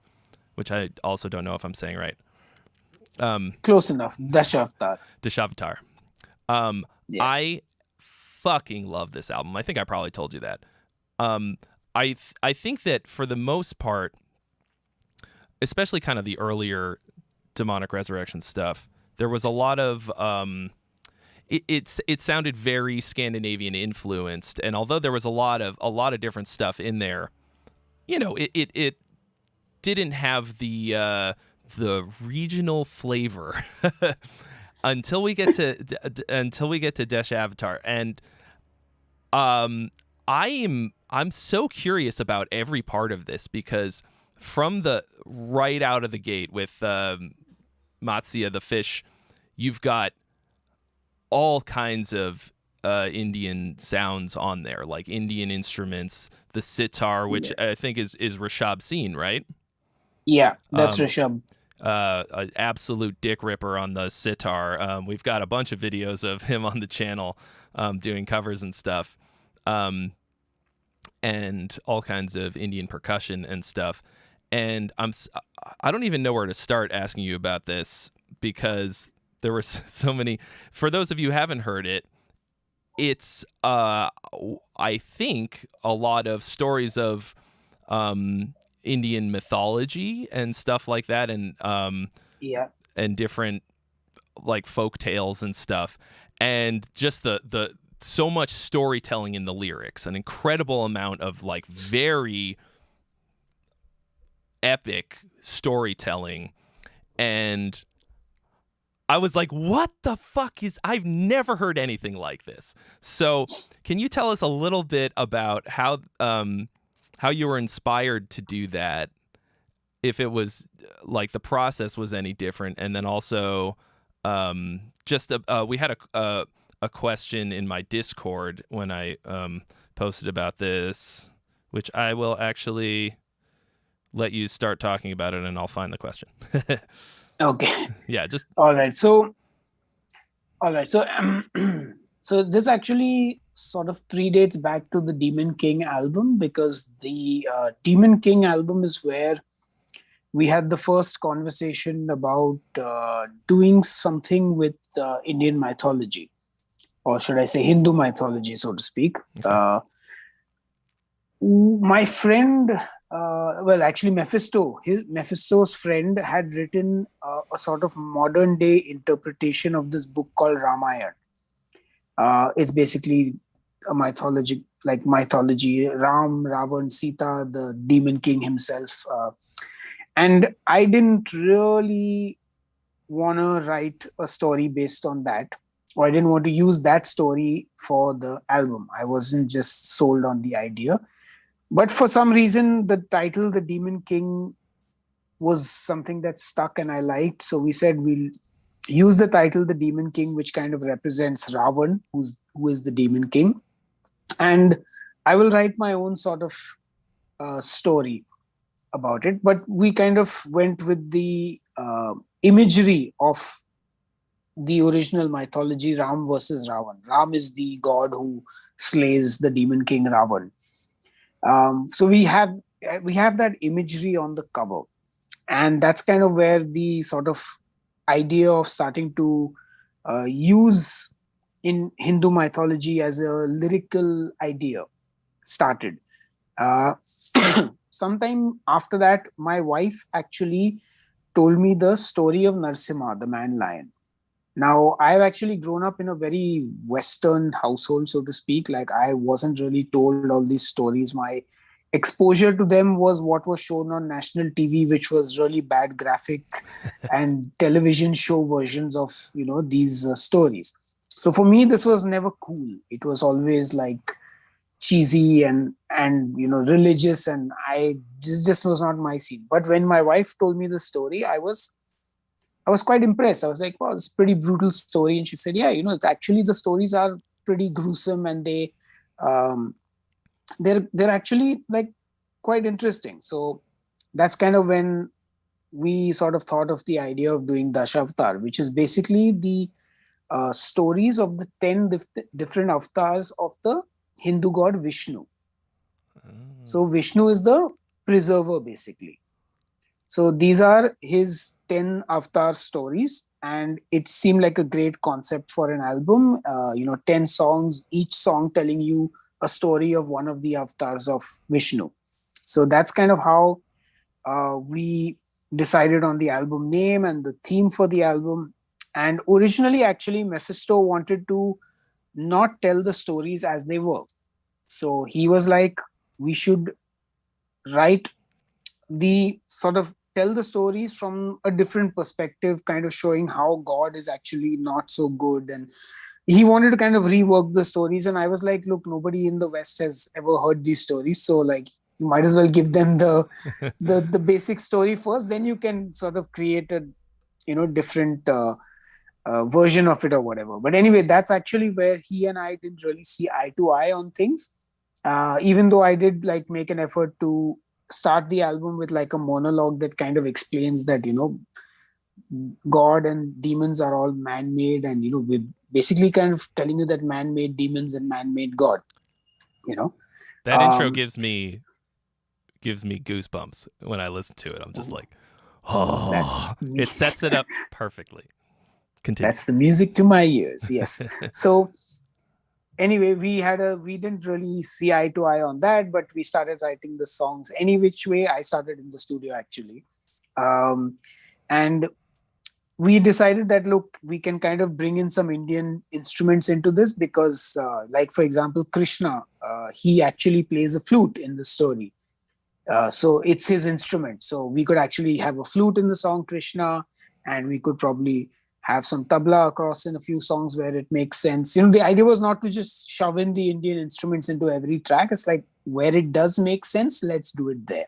which I also don't know if I'm saying right. Close enough. Dash Avatar. I fucking love this album. I think I probably told you that. I think that for the most part, especially kind of the earlier Demonic Resurrection stuff, there was a lot of it sounded very Scandinavian influenced, and although there was a lot of different stuff in there, it didn't have the regional flavor until we get to Dash Avatar. And I'm so curious about every part of this, because from the right out of the gate with Matsuya the fish, you've got all kinds of Indian sounds on there, like Indian instruments, the sitar, which I think is Rishabh Singh, right? Yeah, that's Rishabh. An absolute dick ripper on the sitar. We've got a bunch of videos of him on the channel doing covers and stuff, and all kinds of Indian percussion and stuff. And I don't even know where to start asking you about this, because there were so many. For those of you who haven't heard it, it's I think a lot of stories of Indian mythology and stuff like that, and and different like folk tales and stuff, and just the so much storytelling in the lyrics, an incredible amount of like very epic storytelling. And I was like, what the fuck I've never heard anything like this. So can you tell us a little bit about how you were inspired to do that, if it was like the process was any different? And then also we had a question in my Discord when I posted about this, which I will actually let you start talking about it, and I'll find the question. Okay. Yeah, just all right. So so this actually sort of predates back to the Demon King album, because the Demon King album is where we had the first conversation about doing something with Indian mythology, or should I say Hindu mythology, so to speak. Okay. My friend, actually Mephisto's friend had written a sort of modern day interpretation of this book called Ramayana. It's basically a mythology, Ram, Ravan, Sita, the demon king himself. And I didn't really want to write a story based on that, or I didn't want to use that story for the album. I wasn't just sold on the idea. But for some reason, the title, The Demon King, was something that stuck and I liked. So we said we'll use the title, The Demon King, which kind of represents Ravan, who is the Demon King. And I will write my own sort of story about it. But we kind of went with the imagery of the original mythology, Ram versus Ravan. Ram is the god who slays the Demon King Ravan. So we have that imagery on the cover, and that's kind of where the sort of idea of starting to use in Hindu mythology as a lyrical idea started. Sometime after that, my wife actually told me the story of Narsimha, the man lion. Now, I've actually grown up in a very Western household, so to speak. Like, I wasn't really told all these stories. My exposure to them was what was shown on national TV, which was really bad graphic and television show versions of, these stories. So for me, this was never cool. It was always like cheesy and religious, and I just was not my scene. But when my wife told me the story, I was quite impressed. I was like, wow, it's a pretty brutal story. And she said, yeah, actually the stories are pretty gruesome, and they're actually like quite interesting. So that's kind of when we sort of thought of the idea of doing Dashavatar, which is basically the stories of the 10 different avatars of the Hindu god Vishnu. So Vishnu is the preserver, basically. So these are his 10 avatar stories, and it seemed like a great concept for an album. 10 songs, each song telling you a story of one of the avatars of Vishnu. So that's kind of how we decided on the album name and the theme for the album. And originally, actually, Mephisto wanted to not tell the stories as they were. So he was like, we should write the sort of tell the stories from a different perspective, kind of showing how God is actually not so good. And he wanted to kind of rework the stories. And I was like, look, nobody in the West has ever heard these stories. So like, you might as well give them the basic story first. Then you can sort of create a, different version of it or whatever. But anyway, that's actually where he and I didn't really see eye to eye on things. Even though I did like make an effort to start the album with like a monologue that kind of explains that, God and demons are all man-made, and, we're basically kind of telling you that man-made demons and man-made God, That intro gives me goosebumps when I listen to it. I'm just like, oh, it sets it up perfectly. Continue. That's the music to my ears. Yes. So anyway, we didn't really see eye to eye on that, but we started writing the songs any which way. I started in the studio actually. And we decided that, look, we can kind of bring in some Indian instruments into this because like, for example, Krishna, he actually plays a flute in the story. So it's his instrument. So we could actually have a flute in the song Krishna, and we could probably have some tabla across in a few songs where it makes sense. The idea was not to just shove in the Indian instruments into every track. It's like, where it does make sense, let's do it there.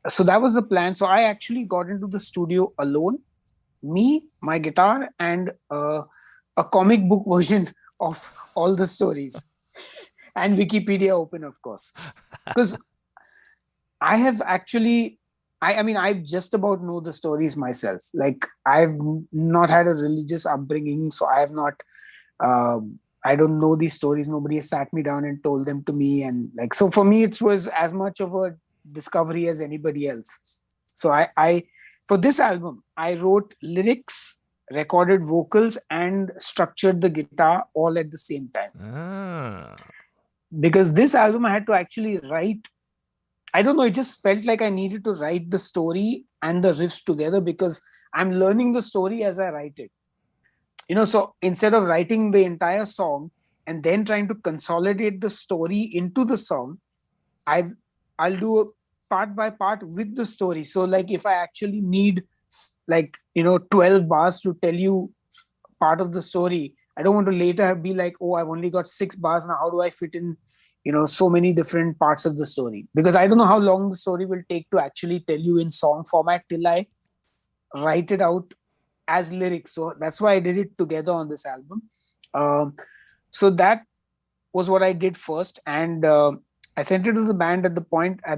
So that was the plan. So I actually got into the studio alone, me, my guitar, and a comic book version of all the stories, and Wikipedia open, of course, because I have actually, I just about know the stories myself. Like, I've not had a religious upbringing, so I have not, I don't know these stories. Nobody has sat me down and told them to me. And like, so for me, it was as much of a discovery as anybody else. So I for this album, I wrote lyrics, recorded vocals, and structured the guitar all at the same time. Ah. Because this album I had to actually write. I don't know, it just felt like I needed to write the story and the riffs together because I'm learning the story as I write it. So instead of writing the entire song and then trying to consolidate the story into the song, I'll do a part by part with the story. So like if I actually need 12 bars to tell you part of the story, I don't want to later be like, oh, I've only got 6 bars now, how do I fit in so many different parts of the story? Because I don't know how long the story will take to actually tell you in song format till I write it out as lyrics. So that's why I did it together on this album. So that was what I did first, and I sent it to the band. At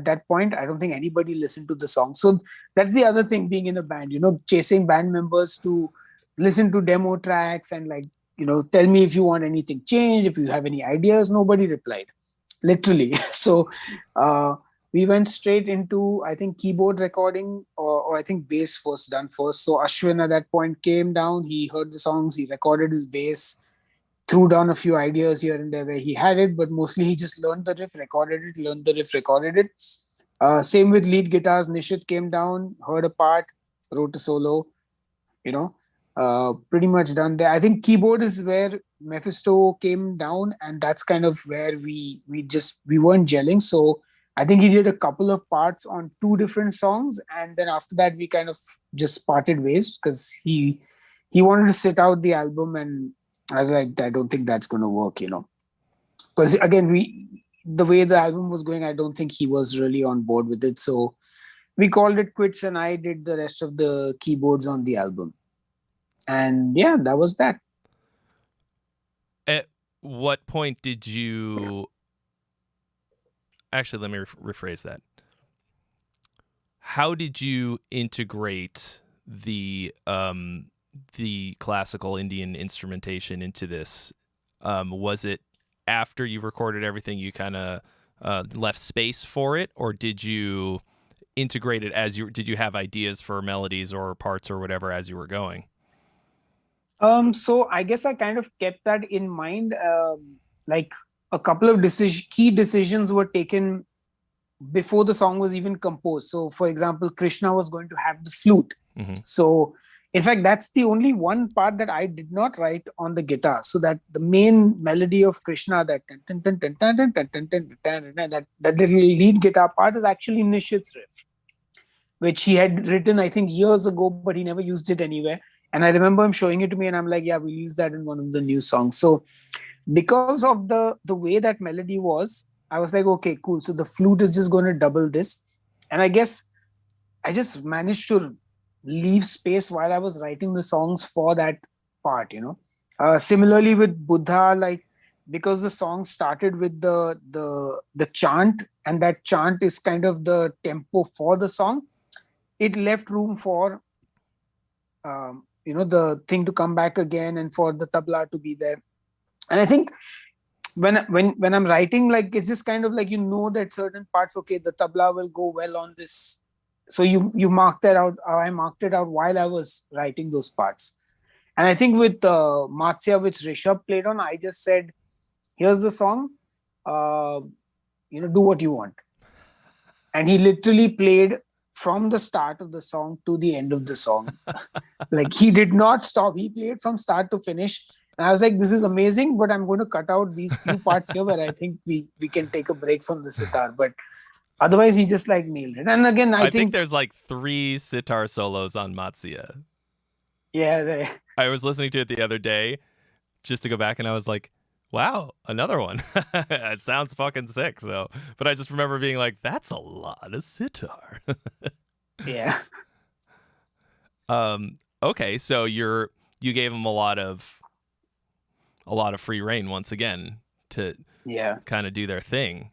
that point I don't think anybody listened to the song. So that's the other thing, being in a band, chasing band members to listen to demo tracks and tell me if you want anything changed, if you have any ideas. Nobody replied, literally. So we went straight into, I think, keyboard recording, or I think bass was done first. So Ashwin at that point came down, he heard the songs, he recorded his bass, threw down a few ideas here and there where he had it, but mostly he just learned the riff, recorded it, learned the riff, recorded it. Same with lead guitars. Nishit came down, heard a part, wrote a solo, pretty much done there. I think keyboard is where Mephisto came down, and that's kind of where we weren't gelling. So I think he did a couple of parts on 2 different songs, and then after that we kind of just parted ways because he wanted to sit out the album, and I was like, I don't think that's going to work, because again, the way the album was going, I don't think he was really on board with it. So we called it quits, and I did the rest of the keyboards on the album. And yeah, that was that. At what point did you... Actually, let me rephrase that. How did you integrate the classical Indian instrumentation into this? Was it after you recorded everything, you kind of left space for it, or did you integrate it did you have ideas for melodies or parts or whatever as you were going? So I guess I kind of kept that in mind. Like a couple of key decisions were taken before the song was even composed. So for example, Krishna was going to have the flute. Mm-hmm. So in fact, that's the only one part that I did not write on the guitar. So that the main melody of Krishna, that little lead guitar part, is actually Nishit's riff, which he had written, I think, years ago, but he never used it anywhere. And I remember him showing it to me, and I'm like, yeah, we'll use that in one of the new songs. So because of the way that melody was, I was like, okay, cool. So the flute is just going to double this. And I guess I just managed to leave space while I was writing the songs for that part, Similarly with Buddha, like, because the song started with the chant, and that chant is kind of the tempo for the song, it left room for the thing to come back again and for the tabla to be there. And I think when I'm writing, like, it's just kind of like, that certain parts, okay, the tabla will go well on this. So you mark that out. I marked it out while I was writing those parts. And I think with Matsya, which Rishabh played on, I just said, here's the song, do what you want. And he literally played from the start of the song to the end of the song. Like, he did not stop. He played from start to finish. And I was like, this is amazing, but I'm going to cut out these few parts here where I think we can take a break from the sitar. But otherwise, he just like nailed it. And again, I think there's like 3 sitar solos on Matsya. Yeah. I was listening to it the other day just to go back, and I was like, wow, another one. It sounds fucking sick. So, but I just remember being like, that's a lot of sitar. Yeah. Okay, so you gave them a lot of free reign once again to kind of do their thing.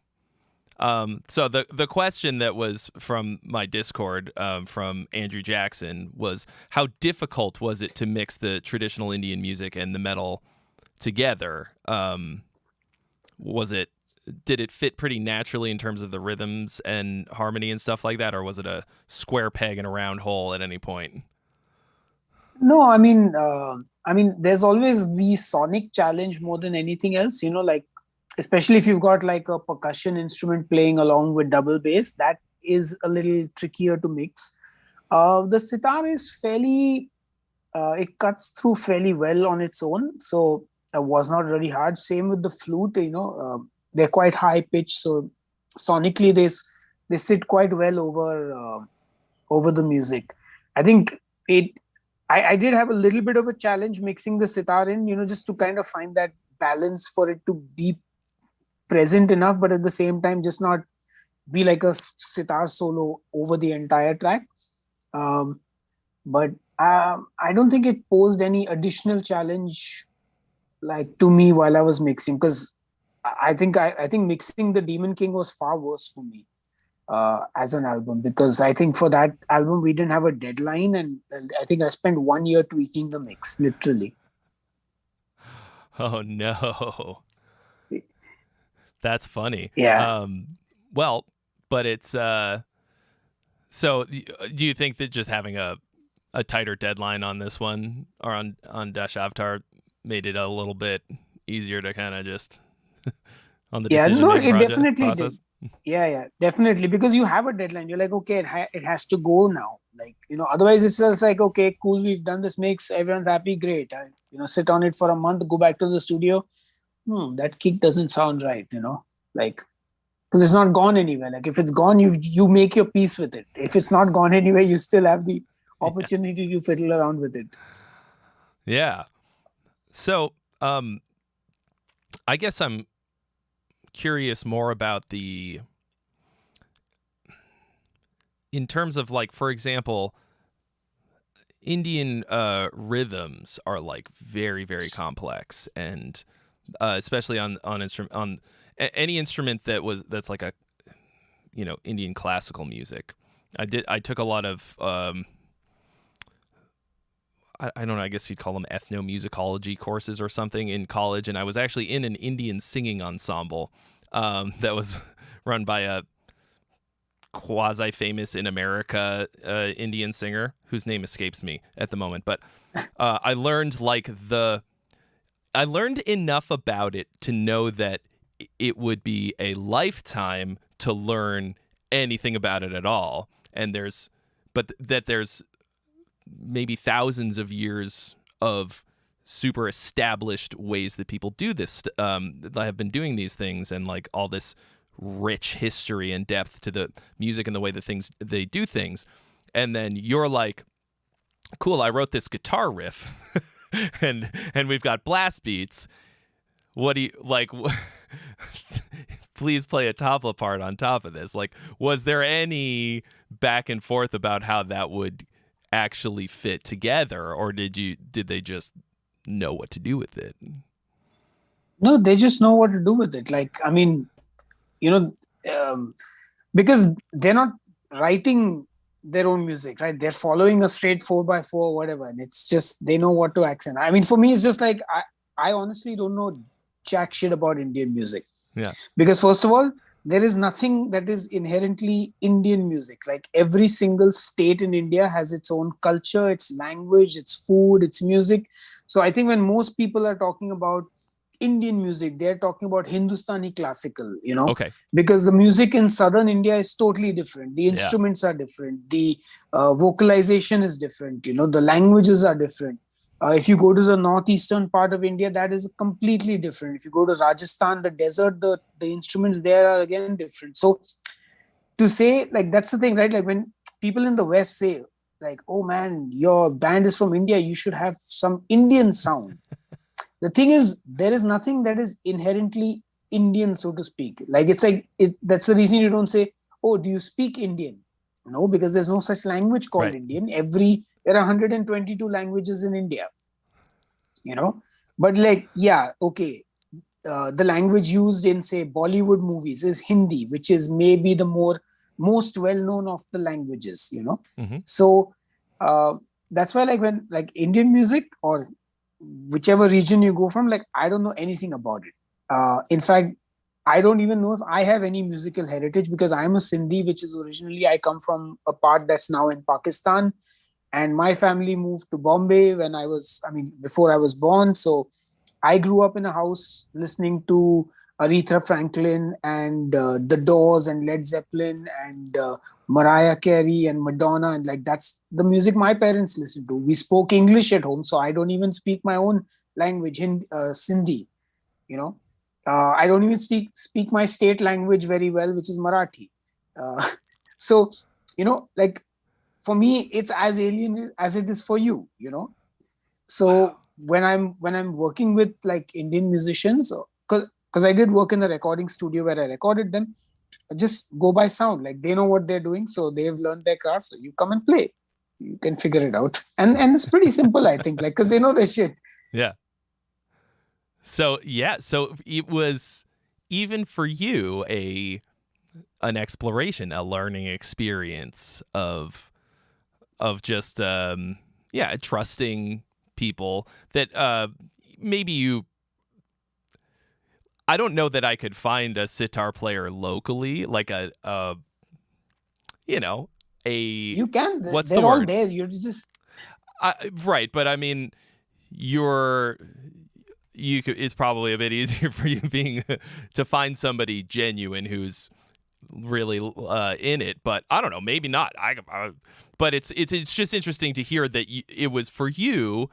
So the question that was from my Discord, from Andrew Jackson, was how difficult was it to mix the traditional Indian music and the metal together? did it fit pretty naturally in terms of the rhythms and harmony and stuff like that, or was it a square peg in a round hole at any point? No, I mean, there's always the sonic challenge more than anything else. Like especially if you've got like a percussion instrument playing along with double bass, that is a little trickier to mix. The sitar is fairly, it cuts through fairly well on its own, so it was not really hard. Same with the flute. They're quite high pitched, so sonically they sit quite well over the music. I think it. I did have a little bit of a challenge mixing the sitar in, just to kind of find that balance for it to be present enough, but at the same time, just not be like a sitar solo over the entire track. But I don't think it posed any additional challenge like to me while I was mixing, because I think mixing the Demon King was far worse for me as an album, because I think for that album we didn't have a deadline, and I think I spent 1 year tweaking the mix, literally. Oh no, that's funny. Yeah. Well, but it's so do you think that just having a tighter deadline on this one, or on Dashavtar, made it a little bit easier to kind of just on the decision making definitely process? Yeah, definitely, because you have a deadline. You're like, okay, it has to go now. Like, otherwise it's just like, okay, cool, we've done this mix, everyone's happy, great. Sit on it for a month, go back to the studio. That kick doesn't sound right, like, because it's not gone anywhere. Like, if it's gone, you make your peace with it. If it's not gone anywhere, you still have the opportunity to fiddle around with it. Yeah. So, I guess I'm curious more about in terms of, like, for example, Indian rhythms are like very, very complex, and especially on any instrument that's like a Indian classical music. I took a lot of I don't know, I guess you'd call them ethnomusicology courses or something in college, and I was actually in an Indian singing ensemble that was run by a quasi-famous in America Indian singer whose name escapes me at the moment. But I learned enough about it to know that it would be a lifetime to learn anything about it at all, and there's maybe thousands of years of super established ways that people do this, that have been doing these things, and like all this rich history and depth to the music and the way that they do things. And then you're like, cool, I wrote this guitar riff and we've got blast beats. What do you like? Please play a tabla part on top of this. Like, was there any back and forth about how that would actually fit together, or did they just know what to do with it? No, they just know what to do with it. Like, I mean, because they're not writing their own music, right? They're following a straight 4x4 or whatever, and it's just they know what to accent. I mean, for me, it's just like I honestly don't know jack shit about Indian music. Yeah. Because first of all, there is nothing that is inherently Indian music. Like, every single state in India has its own culture, its language, its food, its music. So I think when most people are talking about Indian music, they're talking about Hindustani classical, Okay. because the music in southern India is totally different. The instruments are different. The vocalization is different. The languages are different. If you go to the northeastern part of India, that is completely different. If you go to Rajasthan, the desert, the instruments there are again different. So to say, like, that's the thing, right? Like, when people in the West say, like, oh man, your band is from India, you should have some Indian sound. The thing is, there is nothing that is inherently Indian, so to speak. Like, it's like, that's the reason you don't say, oh, do you speak Indian? No, because there's no such language called Right. Indian. There are 122 languages in India, But like, yeah, okay. The language used in, say, Bollywood movies is Hindi, which is maybe the most well-known of the languages, Mm-hmm. So that's why, like, when, like, Indian music or whichever region you go from, like, I don't know anything about it. In fact, I don't even know if I have any musical heritage because I'm a Sindhi, which is originally I come from a part that's now in Pakistan, and my family moved to Bombay when before I was born. So I grew up in a house listening to Aretha Franklin and The Doors and Led Zeppelin and Mariah Carey and Madonna, and like that's the music my parents listened to. We spoke English at home, so I don't even speak my own language in Sindhi. You know, I don't even speak my state language very well, which is Marathi. Uh, so like for me, it's as alien as it is for you. So Wow. when I'm working with like Indian musicians, because I did work in a recording studio where I recorded them, I just go by sound. Like they know what they're doing, so they've learned their craft. So you come and play, you can figure it out, and it's pretty simple, I think. Like because they know their shit. Yeah. So it was even for you an exploration, a learning experience of just trusting people that maybe you. I don't know that I could find a sitar player locally, like a You can. what's They're the all word? there. You're just Right, but I mean, it's probably a bit easier for you being to find somebody genuine who's really in it, but I don't know, maybe not. But it's just interesting to hear that it was for you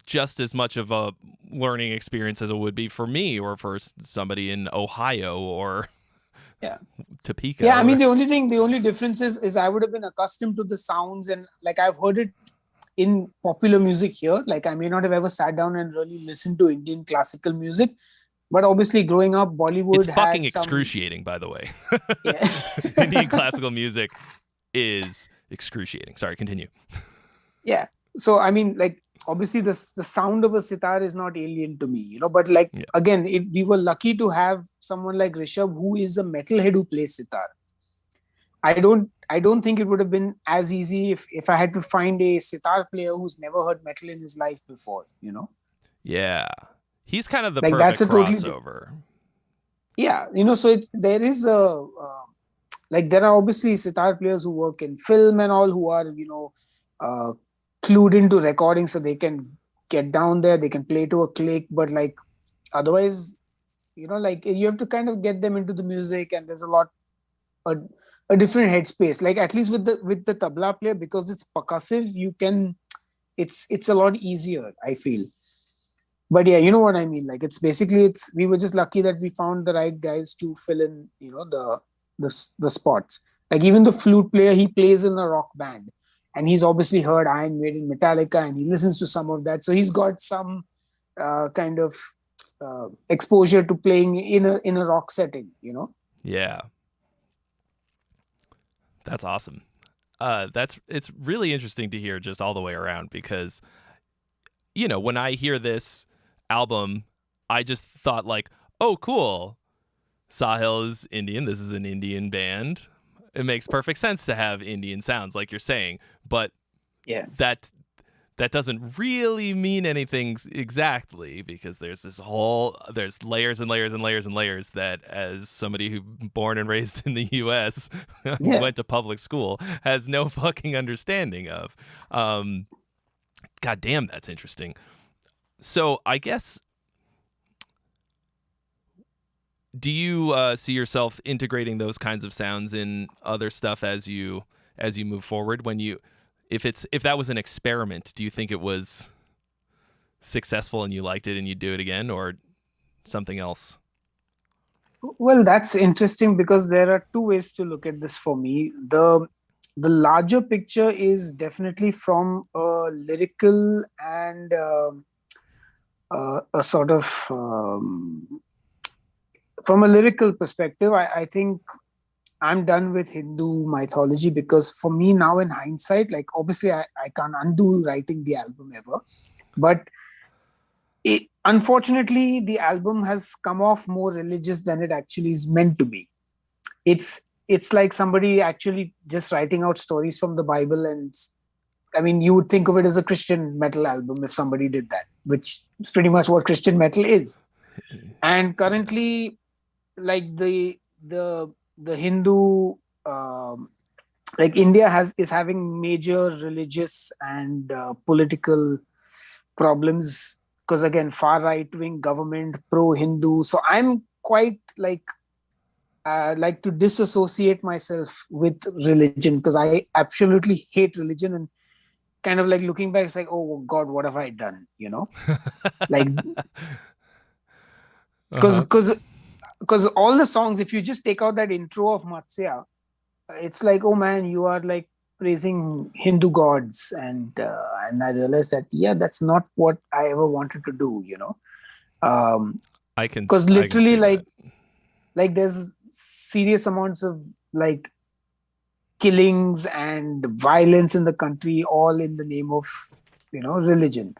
just as much of a learning experience as it would be for me or for somebody in Ohio or yeah. Topeka. Yeah, I mean the only difference is I would have been accustomed to the sounds, and like I've heard it in popular music here. Like I may not have ever sat down and really listened to Indian classical music, but obviously growing up, Bollywood it's fucking had some. excruciating, by the way. Yeah. Indian classical music is excruciating. Sorry, continue. Yeah. So I mean, like obviously the sound of a sitar is not alien to me, but like Yeah. again, we were lucky to have someone like Rishabh who is a metalhead who plays sitar. I don't think it would have been as easy if I had to find a sitar player who's never heard metal in his life before. Yeah. He's kind of the Like perfect that's a totally crossover. yeah. So there is a like there are obviously sitar players who work in film and all who are uh, clued into recording, so they can get down there, they can play to a click, but like otherwise, like you have to kind of get them into the music, and there's a, a different headspace. Like at least with the tabla player, because it's percussive, it's a lot easier, I feel. But yeah, you know what I mean. Like it's we were just lucky that we found the right guys to fill in, the spots. Like even the flute player, he plays in a rock band, and he's obviously heard Iron Maiden, Metallica, and he listens to some of that. So he's got some kind of exposure to playing in a rock setting. Yeah. That's awesome. It's really interesting to hear just all the way around because, when I hear this album, I just thought like, oh, cool. Sahil is Indian. This is an Indian band. It makes perfect sense to have Indian sounds, like you're saying. But yeah, that doesn't really mean anything exactly because there's layers and layers and layers and layers that, as somebody who born and raised in the U.S. went to public school, has no fucking understanding of. God damn, that's interesting. So I guess, do you see yourself integrating those kinds of sounds in other stuff as you move forward? If that was an experiment, do you think it was successful and you liked it and you'd do it again, or something else? Well, that's interesting because there are two ways to look at this for me. The larger picture is definitely from a lyrical and a sort of from a lyrical perspective. I think I'm done with Hindu mythology because for me now, in hindsight, like obviously I can't undo writing the album ever, but unfortunately the album has come off more religious than it actually is meant to be. It's like somebody actually just writing out stories from the Bible, and I mean you would think of it as a Christian metal album if somebody did that, which is pretty much what Christian metal is. And currently like the Hindu, like India is having major religious and political problems, because again, far right wing government, pro Hindu. So I'm quite like to disassociate myself with religion, because I absolutely hate religion. And kind of like looking back, it's like, oh God, what have I done? Like, because Uh-huh. because all the songs, if you just take out that intro of Matsya, it's like, oh man, you are like praising Hindu gods. And I realized that, yeah, that's not what I ever wanted to do. Um because I can literally, see that. like there's serious amounts of like killings and violence in the country, all in the name of religion.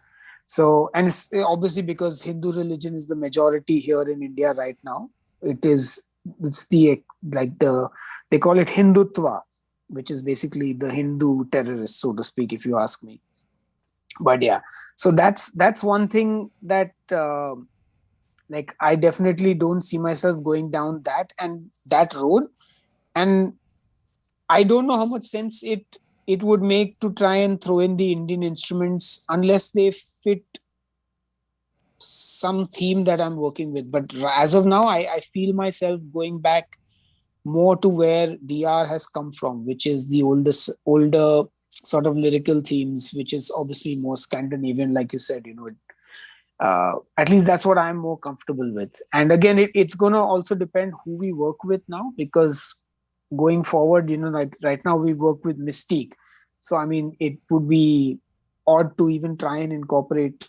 So, and it's obviously because Hindu religion is the majority here in India right now. It's the like the they call it Hindutva, which is basically the Hindu terrorists, so to speak, if you ask me. But yeah, so that's one thing that like I definitely don't see myself going down that road. And I don't know how much sense it would make to try and throw in the Indian instruments unless they fit some theme that I'm working with. But as of now, I feel myself going back more to where DR has come from, which is the older sort of lyrical themes, which is obviously more Scandinavian, like you said. At least that's what I'm more comfortable with. And again, it's gonna also depend who we work with now, because going forward, like right now we work with Mystique. So I mean, it would be odd to even try and incorporate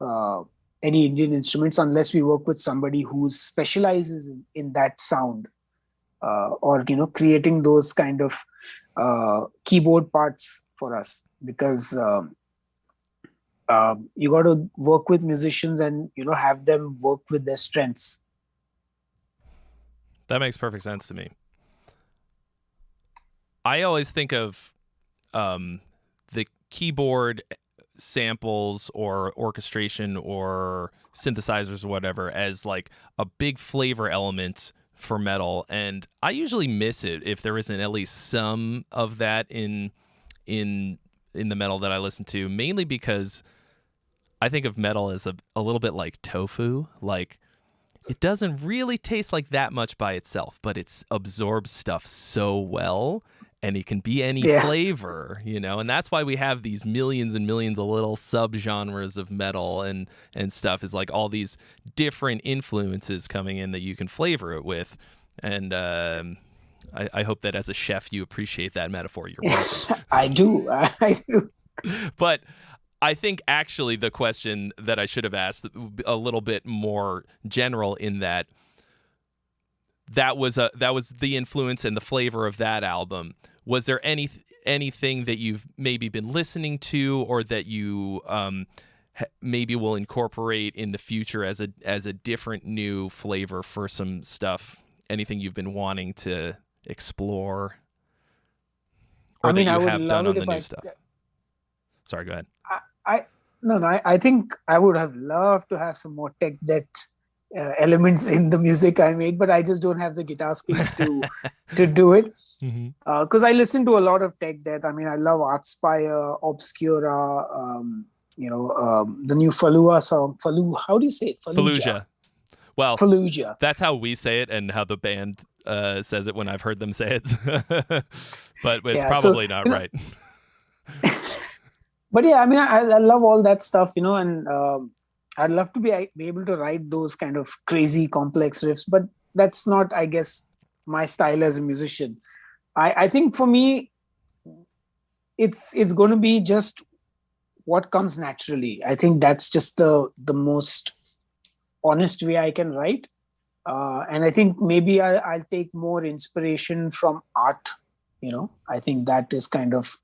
uh, any Indian instruments unless we work with somebody who specializes in that sound, or creating those kind of keyboard parts for us. Because you got to work with musicians and have them work with their strengths. That makes perfect sense to me. I always think of the keyboard samples or orchestration or synthesizers or whatever as like a big flavor element for metal, and I usually miss it if there isn't at least some of that in the metal that I listen to, mainly because I think of metal as a little bit like tofu. Like, it doesn't really taste like that much by itself, but it absorbs stuff so well, and it can be any Yeah. flavor, and that's why we have these millions and millions of little subgenres of metal and stuff, is like all these different influences coming in that you can flavor it with. And I hope that as a chef you appreciate that metaphor. You're welcome. I do. I do. But I think actually the question that I should have asked a little bit more general, in that was the influence and the flavor of that album. Was there anything that you've maybe been listening to, or that you maybe will incorporate in the future as a different new flavor for some stuff? Anything you've been wanting to explore, or that you have done on the new stuff? Sorry, go ahead. I think I would have loved to have some more tech debt elements in the music I made, but I just don't have the guitar skills to do it. Because I listen to a lot of tech debt. I mean, I love Artspire, Obscura, the new Fallujah song. How do you say it? Fallujah. Well, Fallujah. That's how we say it, and how the band says it when I've heard them say it. But it's probably not right. But yeah, I mean, I love all that stuff, and I'd love to be able to write those kind of crazy, complex riffs. But that's not, I guess, my style as a musician. I think for me, it's going to be just what comes naturally. I think that's just the most honest way I can write. And I think maybe I'll take more inspiration from art. I think that is kind of,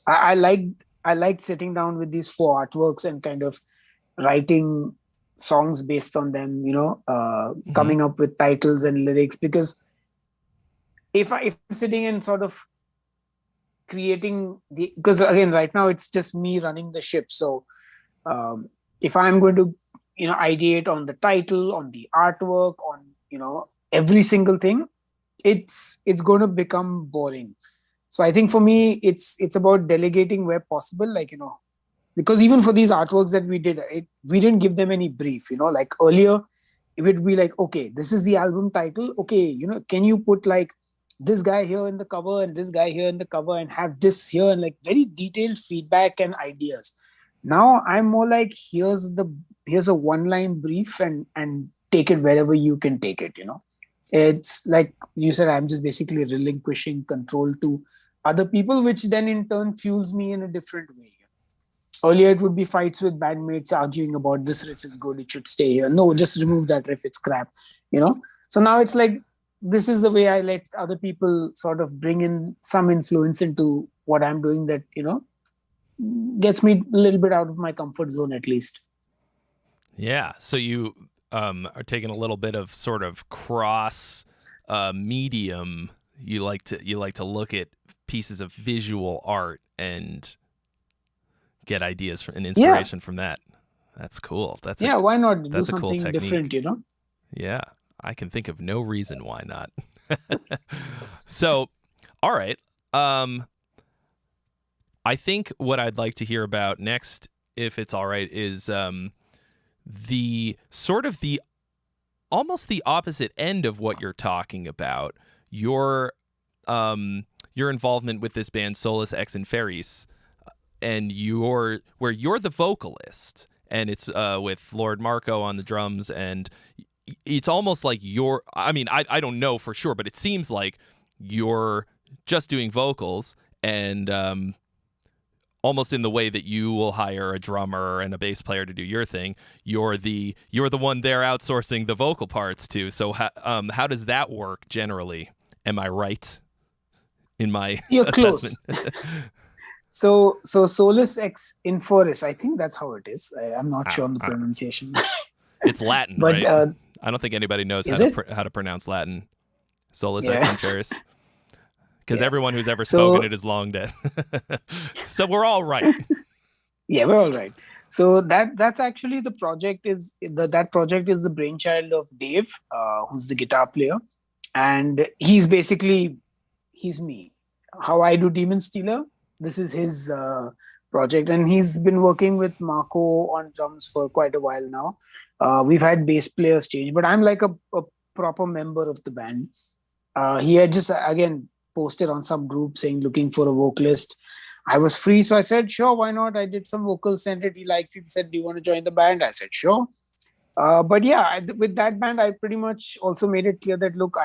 I liked sitting down with these 4 artworks and kind of writing songs based on them, coming up with titles and lyrics. Because if I'm sitting and sort of creating because again, right now it's just me running the ship. So if I'm going to, ideate on the title, on the artwork, on, every single thing, it's going to become boring. So I think for me, it's about delegating where possible. Like, because even for these artworks that we did, we didn't give them any brief. Like earlier, it would be like, okay, this is the album title. Okay, can you put like this guy here in the cover and this guy here in the cover and have this here, and like very detailed feedback and ideas. Now I'm more like, here's a one line brief, and take it wherever you can take it. It's like you said, I'm just basically relinquishing control to other people, which then in turn fuels me in a different way. Earlier, it would be fights with bandmates arguing about this riff is good, it should stay here. No, just remove that riff, it's crap. So now it's like, this is the way I let other people sort of bring in some influence into what I'm doing, that gets me a little bit out of my comfort zone, at least. Yeah. So you are taking a little bit of sort of cross medium. You like to look at pieces of visual art and get ideas and inspiration from that. That's cool. Why not do something cool different? Yeah, I can think of no reason why not. So, all right. I think what I'd like to hear about next, if it's all right, is the sort of the almost the opposite end of what you're talking about. Your involvement with this band Solus Ex Inferis, and where you're the vocalist, and it's with Lord Marco on the drums, and it's almost like I don't know for sure, but it seems like you're just doing vocals, and almost in the way that you will hire a drummer and a bass player to do your thing, you're the one they're outsourcing the vocal parts to. So how does that work generally? Am I right in my You're assessment? Close. So Solus Ex Inferis, I think that's how it is. I'm not sure on the pronunciation. It's Latin, but, right? I don't think anybody knows how to pronounce Latin. Solus Ex Inferis. Because everyone who's ever spoken it is long dead. So we're all right. Yeah, we're all right. So that's actually the project that project is the brainchild of Dave, who's the guitar player. And he's me. How I do Demon Stealer, this is his project. And he's been working with Marco on drums for quite a while now. We've had bass players change, but I'm like a proper member of the band. He had just, again, posted on some group saying looking for a vocalist. I was free, so I said sure, why not. I did some vocals, sent it, he liked it, he said, do you want to join the band? I said sure. But yeah, with that band, I pretty much also made it clear that look,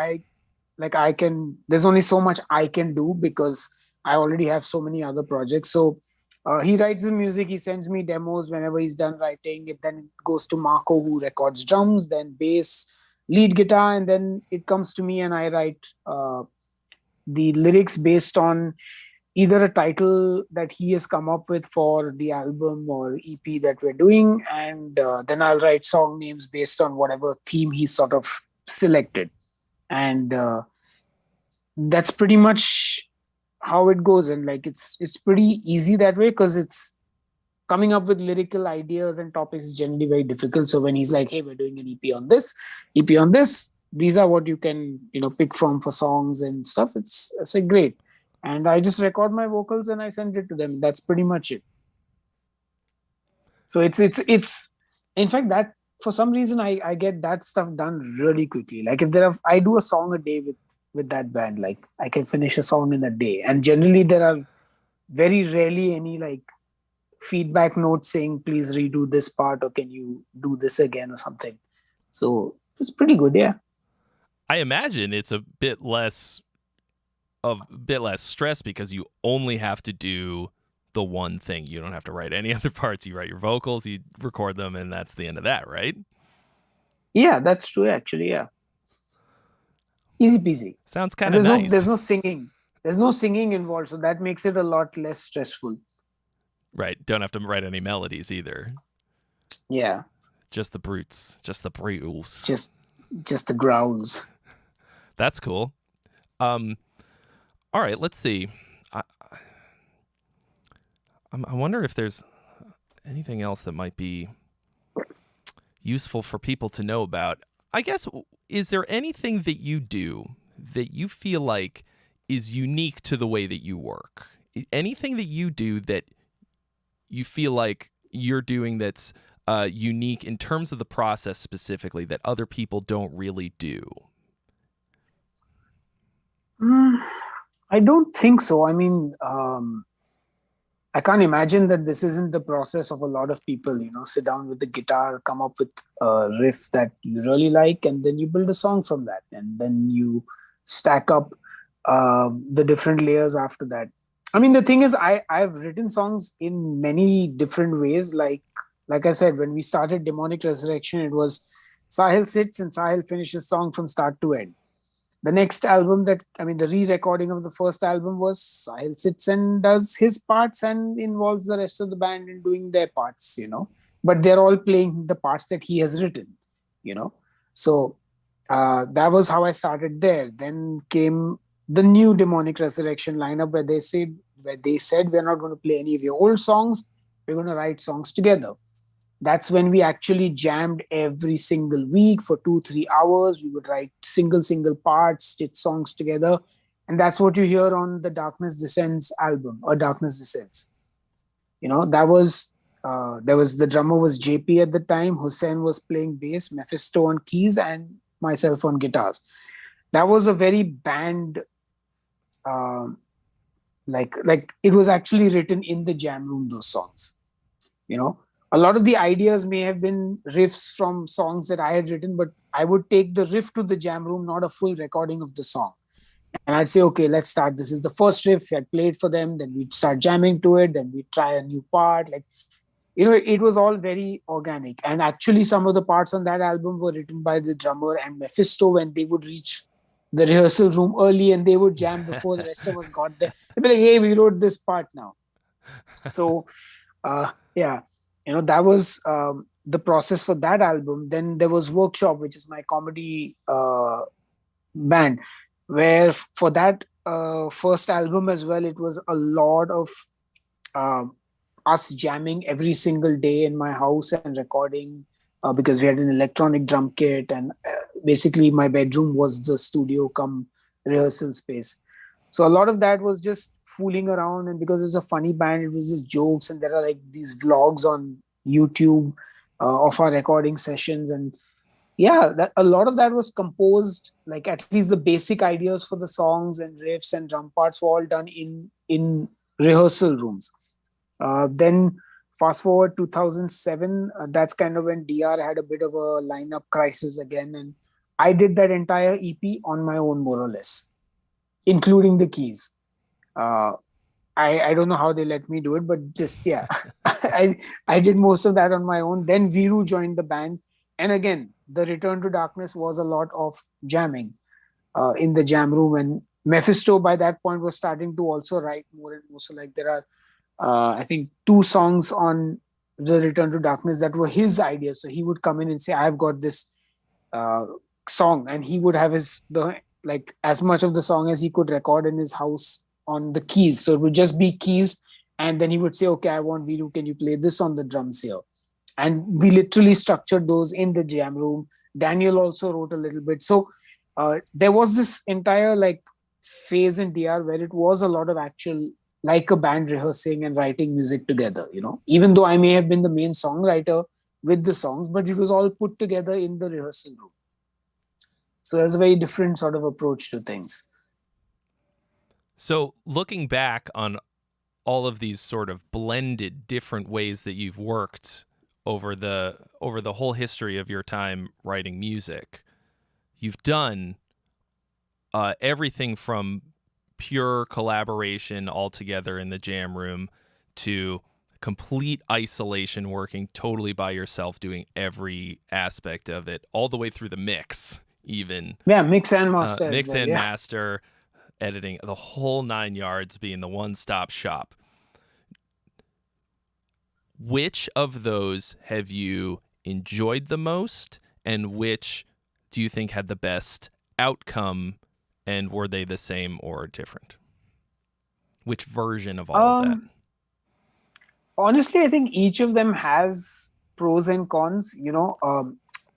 there's only so much I can do because I already have so many other projects. So he writes the music, he sends me demos whenever he's done writing it, then it goes to Marco, who records drums, then bass, lead guitar, and then it comes to me and I write the lyrics based on either a title that he has come up with for the album or EP that we're doing, and then I'll write song names based on whatever theme he's sort of selected. And that's pretty much how it goes. And like it's pretty easy that way, because it's coming up with lyrical ideas and topics is generally very difficult. So when he's like, hey, we're doing an EP on this, these are what you can pick from for songs and stuff, it's like great. And I just record my vocals and I send it to them. That's pretty much it. So it's in fact that for some reason I get that stuff done really quickly. Like if I do a song a day with that band, like I can finish a song in a day. And generally there are very rarely any like feedback notes saying please redo this part or can you do this again or something. So it's pretty good. Yeah, I imagine it's a bit less stress because you only have to do the one thing. You don't have to write any other parts. You write your vocals, you record them, and that's the end of that, right? Yeah, that's true actually. Yeah, easy peasy. Sounds kind of nice. There's no singing involved, so that makes it a lot less stressful. Right, don't have to write any melodies either. Yeah, just the brutes, just the brutes, just the growls. That's cool. All right, let's see. I wonder if there's anything else that might be useful for people to know about. I guess is there anything that you do that you feel like is unique to the way that you work? Anything that you do that you feel like you're doing that's unique in terms of the process specifically that other people don't really do? I don't think so. I mean, I can't imagine that this isn't the process of a lot of people, sit down with the guitar, come up with a riff that you really like, and then you build a song from that. And then you stack up the different layers after that. I mean, the thing is, I've written songs in many different ways. Like I said, when we started Demonic Resurrection, it was Sahil sits and Sahil finishes song from start to end. The next album the re-recording of the first album was Sahil sits and does his parts and involves the rest of the band in doing their parts, but they're all playing the parts that he has written, So that was how I started there. Then came the new Demonic Resurrection lineup where they said we're not going to play any of your old songs. We're going to write songs together. That's when we actually jammed every single week for 2-3 hours. We would write single parts, stitch songs together. And that's what you hear on the Darkness Descends album, or Darkness Descends. That was, the drummer was JP at the time. Hussein was playing bass, Mephisto on keys, and myself on guitars. That was a very band, like it was actually written in the jam room, those songs, A lot of the ideas may have been riffs from songs that I had written, but I would take the riff to the jam room, not a full recording of the song. And I'd say, okay, let's start. This is the first riff. I'd play it for them. Then we'd start jamming to it. Then we'd try a new part. It was all very organic. And actually, some of the parts on that album were written by the drummer and Mephisto when they would reach the rehearsal room early and they would jam before the rest of us got there. They'd be like, hey, we wrote this part now. So, yeah. That was the process for that album. Then there was Workshop, which is my comedy band, where for that first album as well, it was a lot of us jamming every single day in my house and recording because we had an electronic drum kit. And basically my bedroom was the studio come rehearsal space. So a lot of that was just fooling around, and because it's a funny band, it was just jokes, and there are like these vlogs on YouTube of our recording sessions. And yeah, a lot of that was composed, like at least the basic ideas for the songs and riffs and drum parts were all done in rehearsal rooms. Then fast forward 2007, that's kind of when DR had a bit of a lineup crisis again, and I did that entire EP on my own, more or less, including the keys. I don't know how they let me do it, but just, yeah, I did most of that on my own. Then Viru joined the band. And again, the Return to Darkness was a lot of jamming in the jam room. And Mephisto by that point was starting to also write more and more. So like there are, I think, 2 songs on the Return to Darkness that were his ideas. So he would come in and say, I've got this song. And he would have like as much of the song as he could record in his house on the keys. So it would just be keys. And then he would say, okay, I want Viru, can you play this on the drums here? And we literally structured those in the jam room. Daniel also wrote a little bit. So there was this entire like phase in DR where it was a lot of actual, like a band rehearsing and writing music together, even though I may have been the main songwriter with the songs, but it was all put together in the rehearsal room. So there's a very different sort of approach to things. So looking back on all of these sort of blended different ways that you've worked over the whole history of your time writing music, you've done everything from pure collaboration all together in the jam room to complete isolation, working totally by yourself, doing every aspect of it, all the way through the mix, even. Yeah, mix and master. Master, editing, the whole 9 yards, being the one-stop shop. Which of those have you enjoyed the most, and which do you think had the best outcome, and were they the same or different? Which version of all of that? Honestly, I think each of them has pros and cons.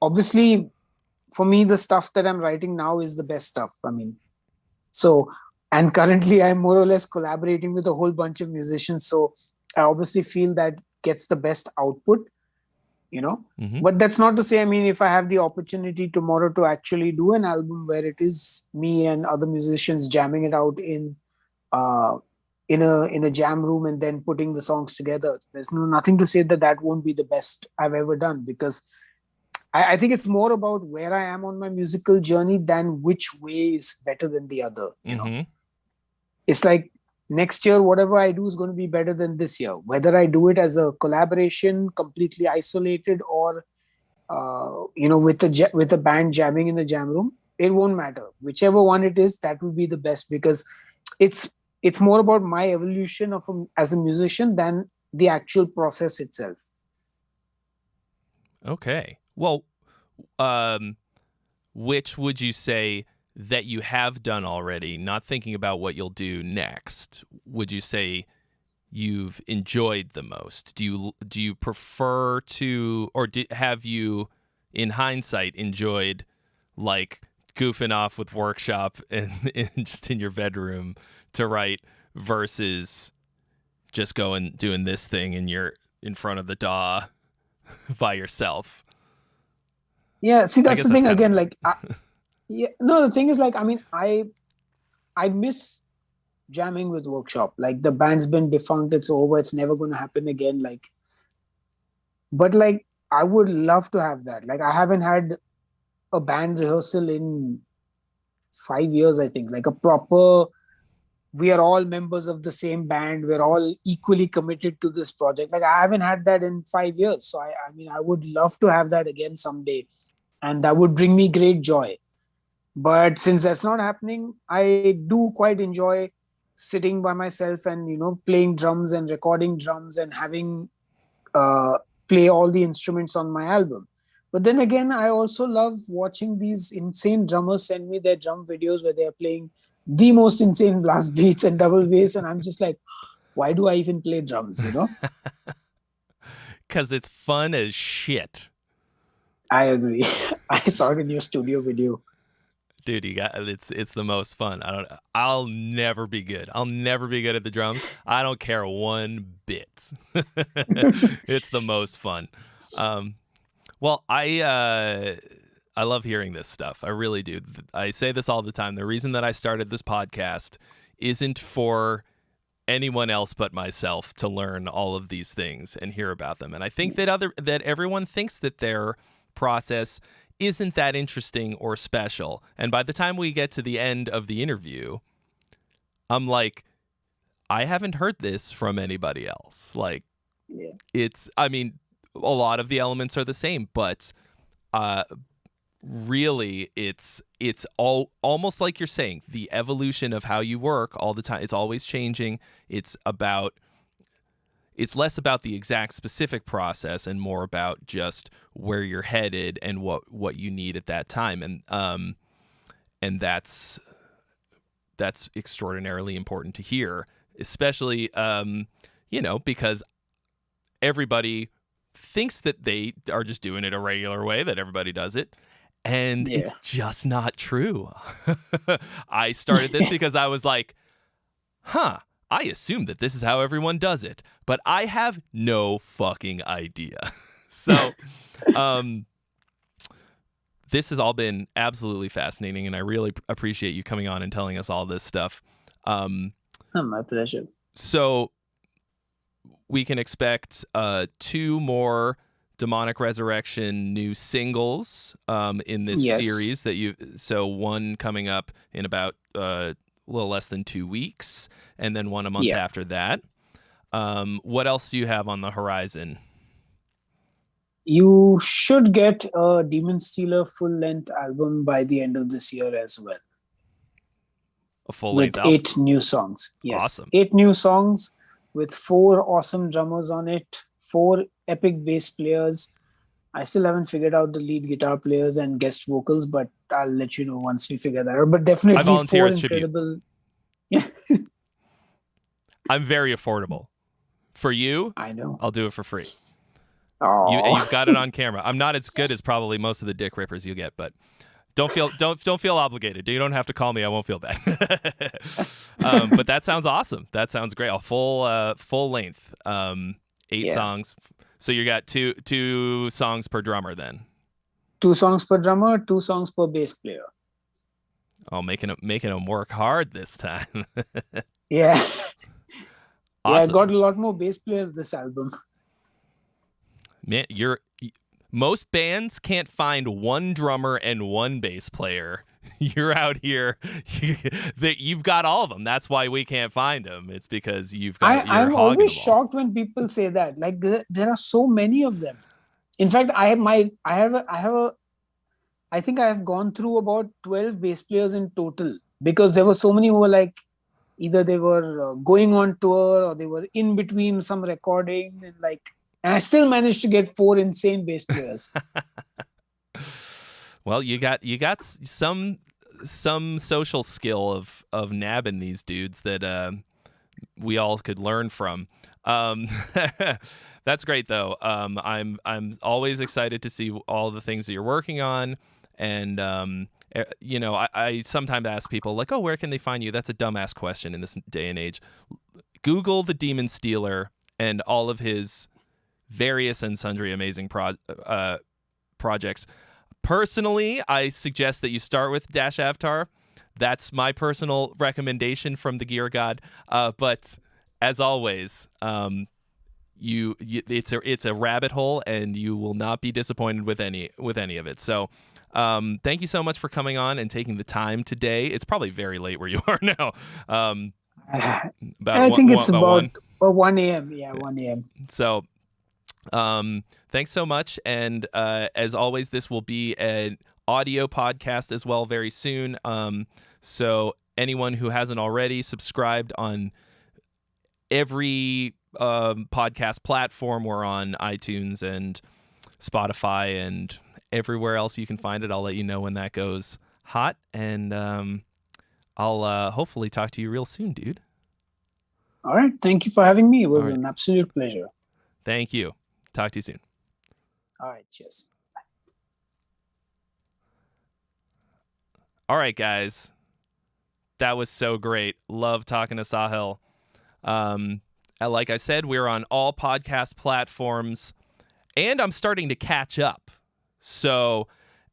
Obviously, for me, the stuff that I'm writing now is the best stuff. I mean, so, and currently I'm more or less collaborating with a whole bunch of musicians. So I obviously feel that gets the best output, you know. Mm-hmm. But that's not to say, I mean, if I have the opportunity tomorrow to actually do an album where it is me and other musicians jamming it out uh, in a jam room and then putting the songs together, there's nothing to say that that won't be the best I've ever done, because I think it's more about where I am on my musical journey than which way is better than the other. You know, it's like next year, whatever I do is going to be better than this year. Whether I do it as a collaboration, completely isolated, or with a band jamming in the jam room, it won't matter. Whichever one it is, that will be the best, because it's more about my evolution as a musician than the actual process itself. Okay. Well, which would you say that you have done already, not thinking about what you'll do next, would you say you've enjoyed the most? Do you prefer to, or have you, in hindsight, enjoyed like goofing off with Workshop and just in your bedroom to write versus just doing this thing in front of the DAW by yourself? Yeah, see, that's the thing again. Like, the thing is, like, I mean, I miss jamming with Workshop. Like, the band's been defunct, it's over, it's never going to happen again. Like, but like, I would love to have that. Like, I haven't had a band rehearsal in 5 years, I think. Like a proper, we are all members of the same band, we're all equally committed to this project. Like, I haven't had that in 5 years. So I mean, I would love to have that again someday. And that would bring me great joy. But since that's not happening, I do quite enjoy sitting by myself and, you know, playing drums and recording drums and having play all the instruments on my album. But then again, I also love watching these insane drummers send me their drum videos where they're playing the most insane blast beats and double bass. And I'm just like, why do I even play drums, you know? Because it's fun as shit. I agree. I saw it in your studio video. Dude, it's the most fun. I'll never be good. I'll never be good at the drums. I don't care one bit. It's the most fun. Well, I love hearing this stuff. I really do. I say this all the time. The reason that I started this podcast isn't for anyone else but myself to learn all of these things and hear about them. And I think that everyone thinks that their process isn't that interesting or special. And by the time we get to the end of the interview, I'm like, I haven't heard this from anybody else. Like, I mean, a lot of the elements are the same, but really it's all almost like you're saying, the evolution of how you work all the time. It's always changing. It's less about the exact specific process and more about just where you're headed and what you need at that time. And that's extraordinarily important to hear, especially, because everybody thinks that they are just doing it a regular way, that everybody does it. And it's just not true. I started this because I was like, I assume that this is how everyone does it, but I have no fucking idea. So, this has all been absolutely fascinating, and I really appreciate you coming on and telling us all this stuff. My pleasure. So, we can expect 2 more Demonic Resurrection new singles in this series so one coming up in about a little less than 2 weeks, and then one a month after that. What else do you have on the horizon? You should get a Demon Stealer full-length album by the end of this year as well. A full-length album? With 8 new songs. Yes. Awesome. 8 new songs with 4 awesome drummers on it, 4 epic bass players. I still haven't figured out the lead guitar players and guest vocals, but I'll let you know once we figure that out. But definitely 4 incredible. Yeah. I'm very affordable. For you, I know. I'll do it for free. You've got it on camera. I'm not as good as probably most of the dick rippers you get, but don't feel obligated. You don't have to call me. I won't feel bad. But that sounds awesome. That sounds great. A full length, 8 songs. So you got two songs per drummer then. 2 songs per drummer, 2 songs per bass player. Oh, making them work hard this time. Yeah. Awesome. Yeah, I got a lot more bass players this album. Man, most bands can't find one drummer and one bass player. You're out here, you've got all of them. That's why we can't find them. It's because you've got. I'm always shocked when people say that. Like there are so many of them. In fact, I think I have gone through about 12 bass players in total, because there were so many who were like, either they were going on tour or they were in between some recording, and I still managed to get 4 insane bass players. Well, you got some social skill of nabbing these dudes that we all could learn from. That's great though. I'm always excited to see all the things that you're working on, and I sometimes ask people like, oh, where can they find you? That's a dumbass question in this day and age. Google the Demon Stealer and all of his various and sundry amazing projects. Personally, I suggest that you start with Dash Avatar. That's my personal recommendation from the Gear God. But as always, it's a rabbit hole, and you will not be disappointed with any of it. So, thank you so much for coming on and taking the time today. It's probably very late where you are now. I think it's about 1 a.m. Yeah, 1 a.m. So, thanks so much. And as always, this will be an audio podcast as well very soon. So anyone who hasn't already, subscribed on every podcast platform. We're on iTunes and Spotify and everywhere else you can find it. I'll let you know when that goes hot. And I'll hopefully talk to you real soon, dude. All right. Thank you for having me. It was an absolute pleasure. Thank you. Talk to you soon. All right. Cheers. Bye. All right, guys. That was so great. Love talking to Sahil. Like I said, we're on all podcast platforms, and I'm starting to catch up. So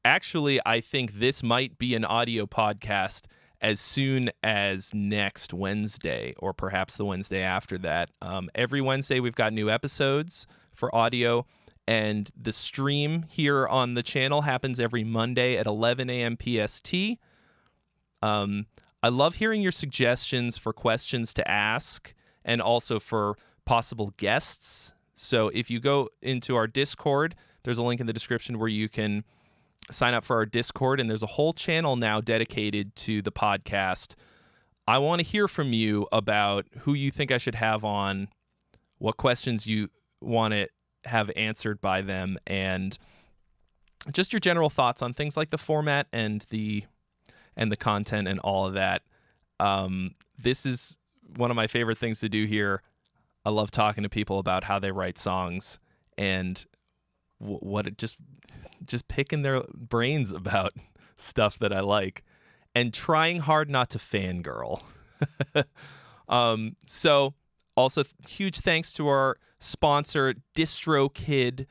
actually, I think this might be an audio podcast as soon as next Wednesday, or perhaps the Wednesday after that. Every Wednesday, we've got new episodes for audio, and the stream here on the channel happens every Monday at 11 a.m. PST. I love hearing your suggestions for questions to ask, and also for possible guests. So if you go into our Discord, there's a link in the description where you can sign up for our Discord, and there's a whole channel now dedicated to the podcast. I want to hear from you about who you think I should have on, what questions you want to have answered by them, and just your general thoughts on things like the format and the content and all of that. This is one of my favorite things to do here. I love talking to people about how they write songs, and what it just picking their brains about stuff that I like, and trying hard not to fangirl. So also huge thanks to our sponsor, DistroKid.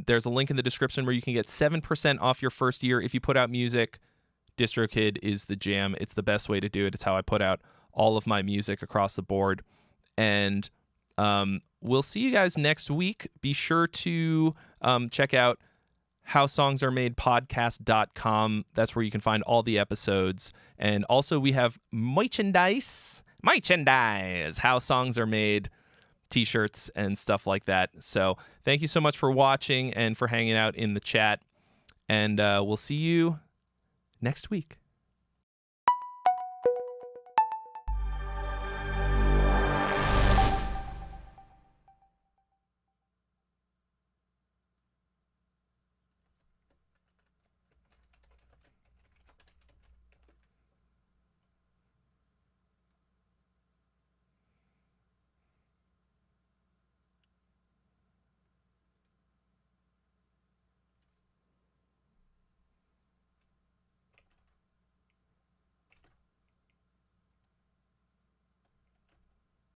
There's a link in the description where you can get 7% off your first year if you put out music. DistroKid is the jam. It's the best way to do it. It's how I put out all of my music across the board. And we'll see you guys next week. Be sure to check out howsongsaremade.podcast.com. That's where you can find all the episodes. And also we have merchandise, How Songs Are Made t-shirts and stuff like that. So thank you so much for watching and for hanging out in the chat. And we'll see you next week.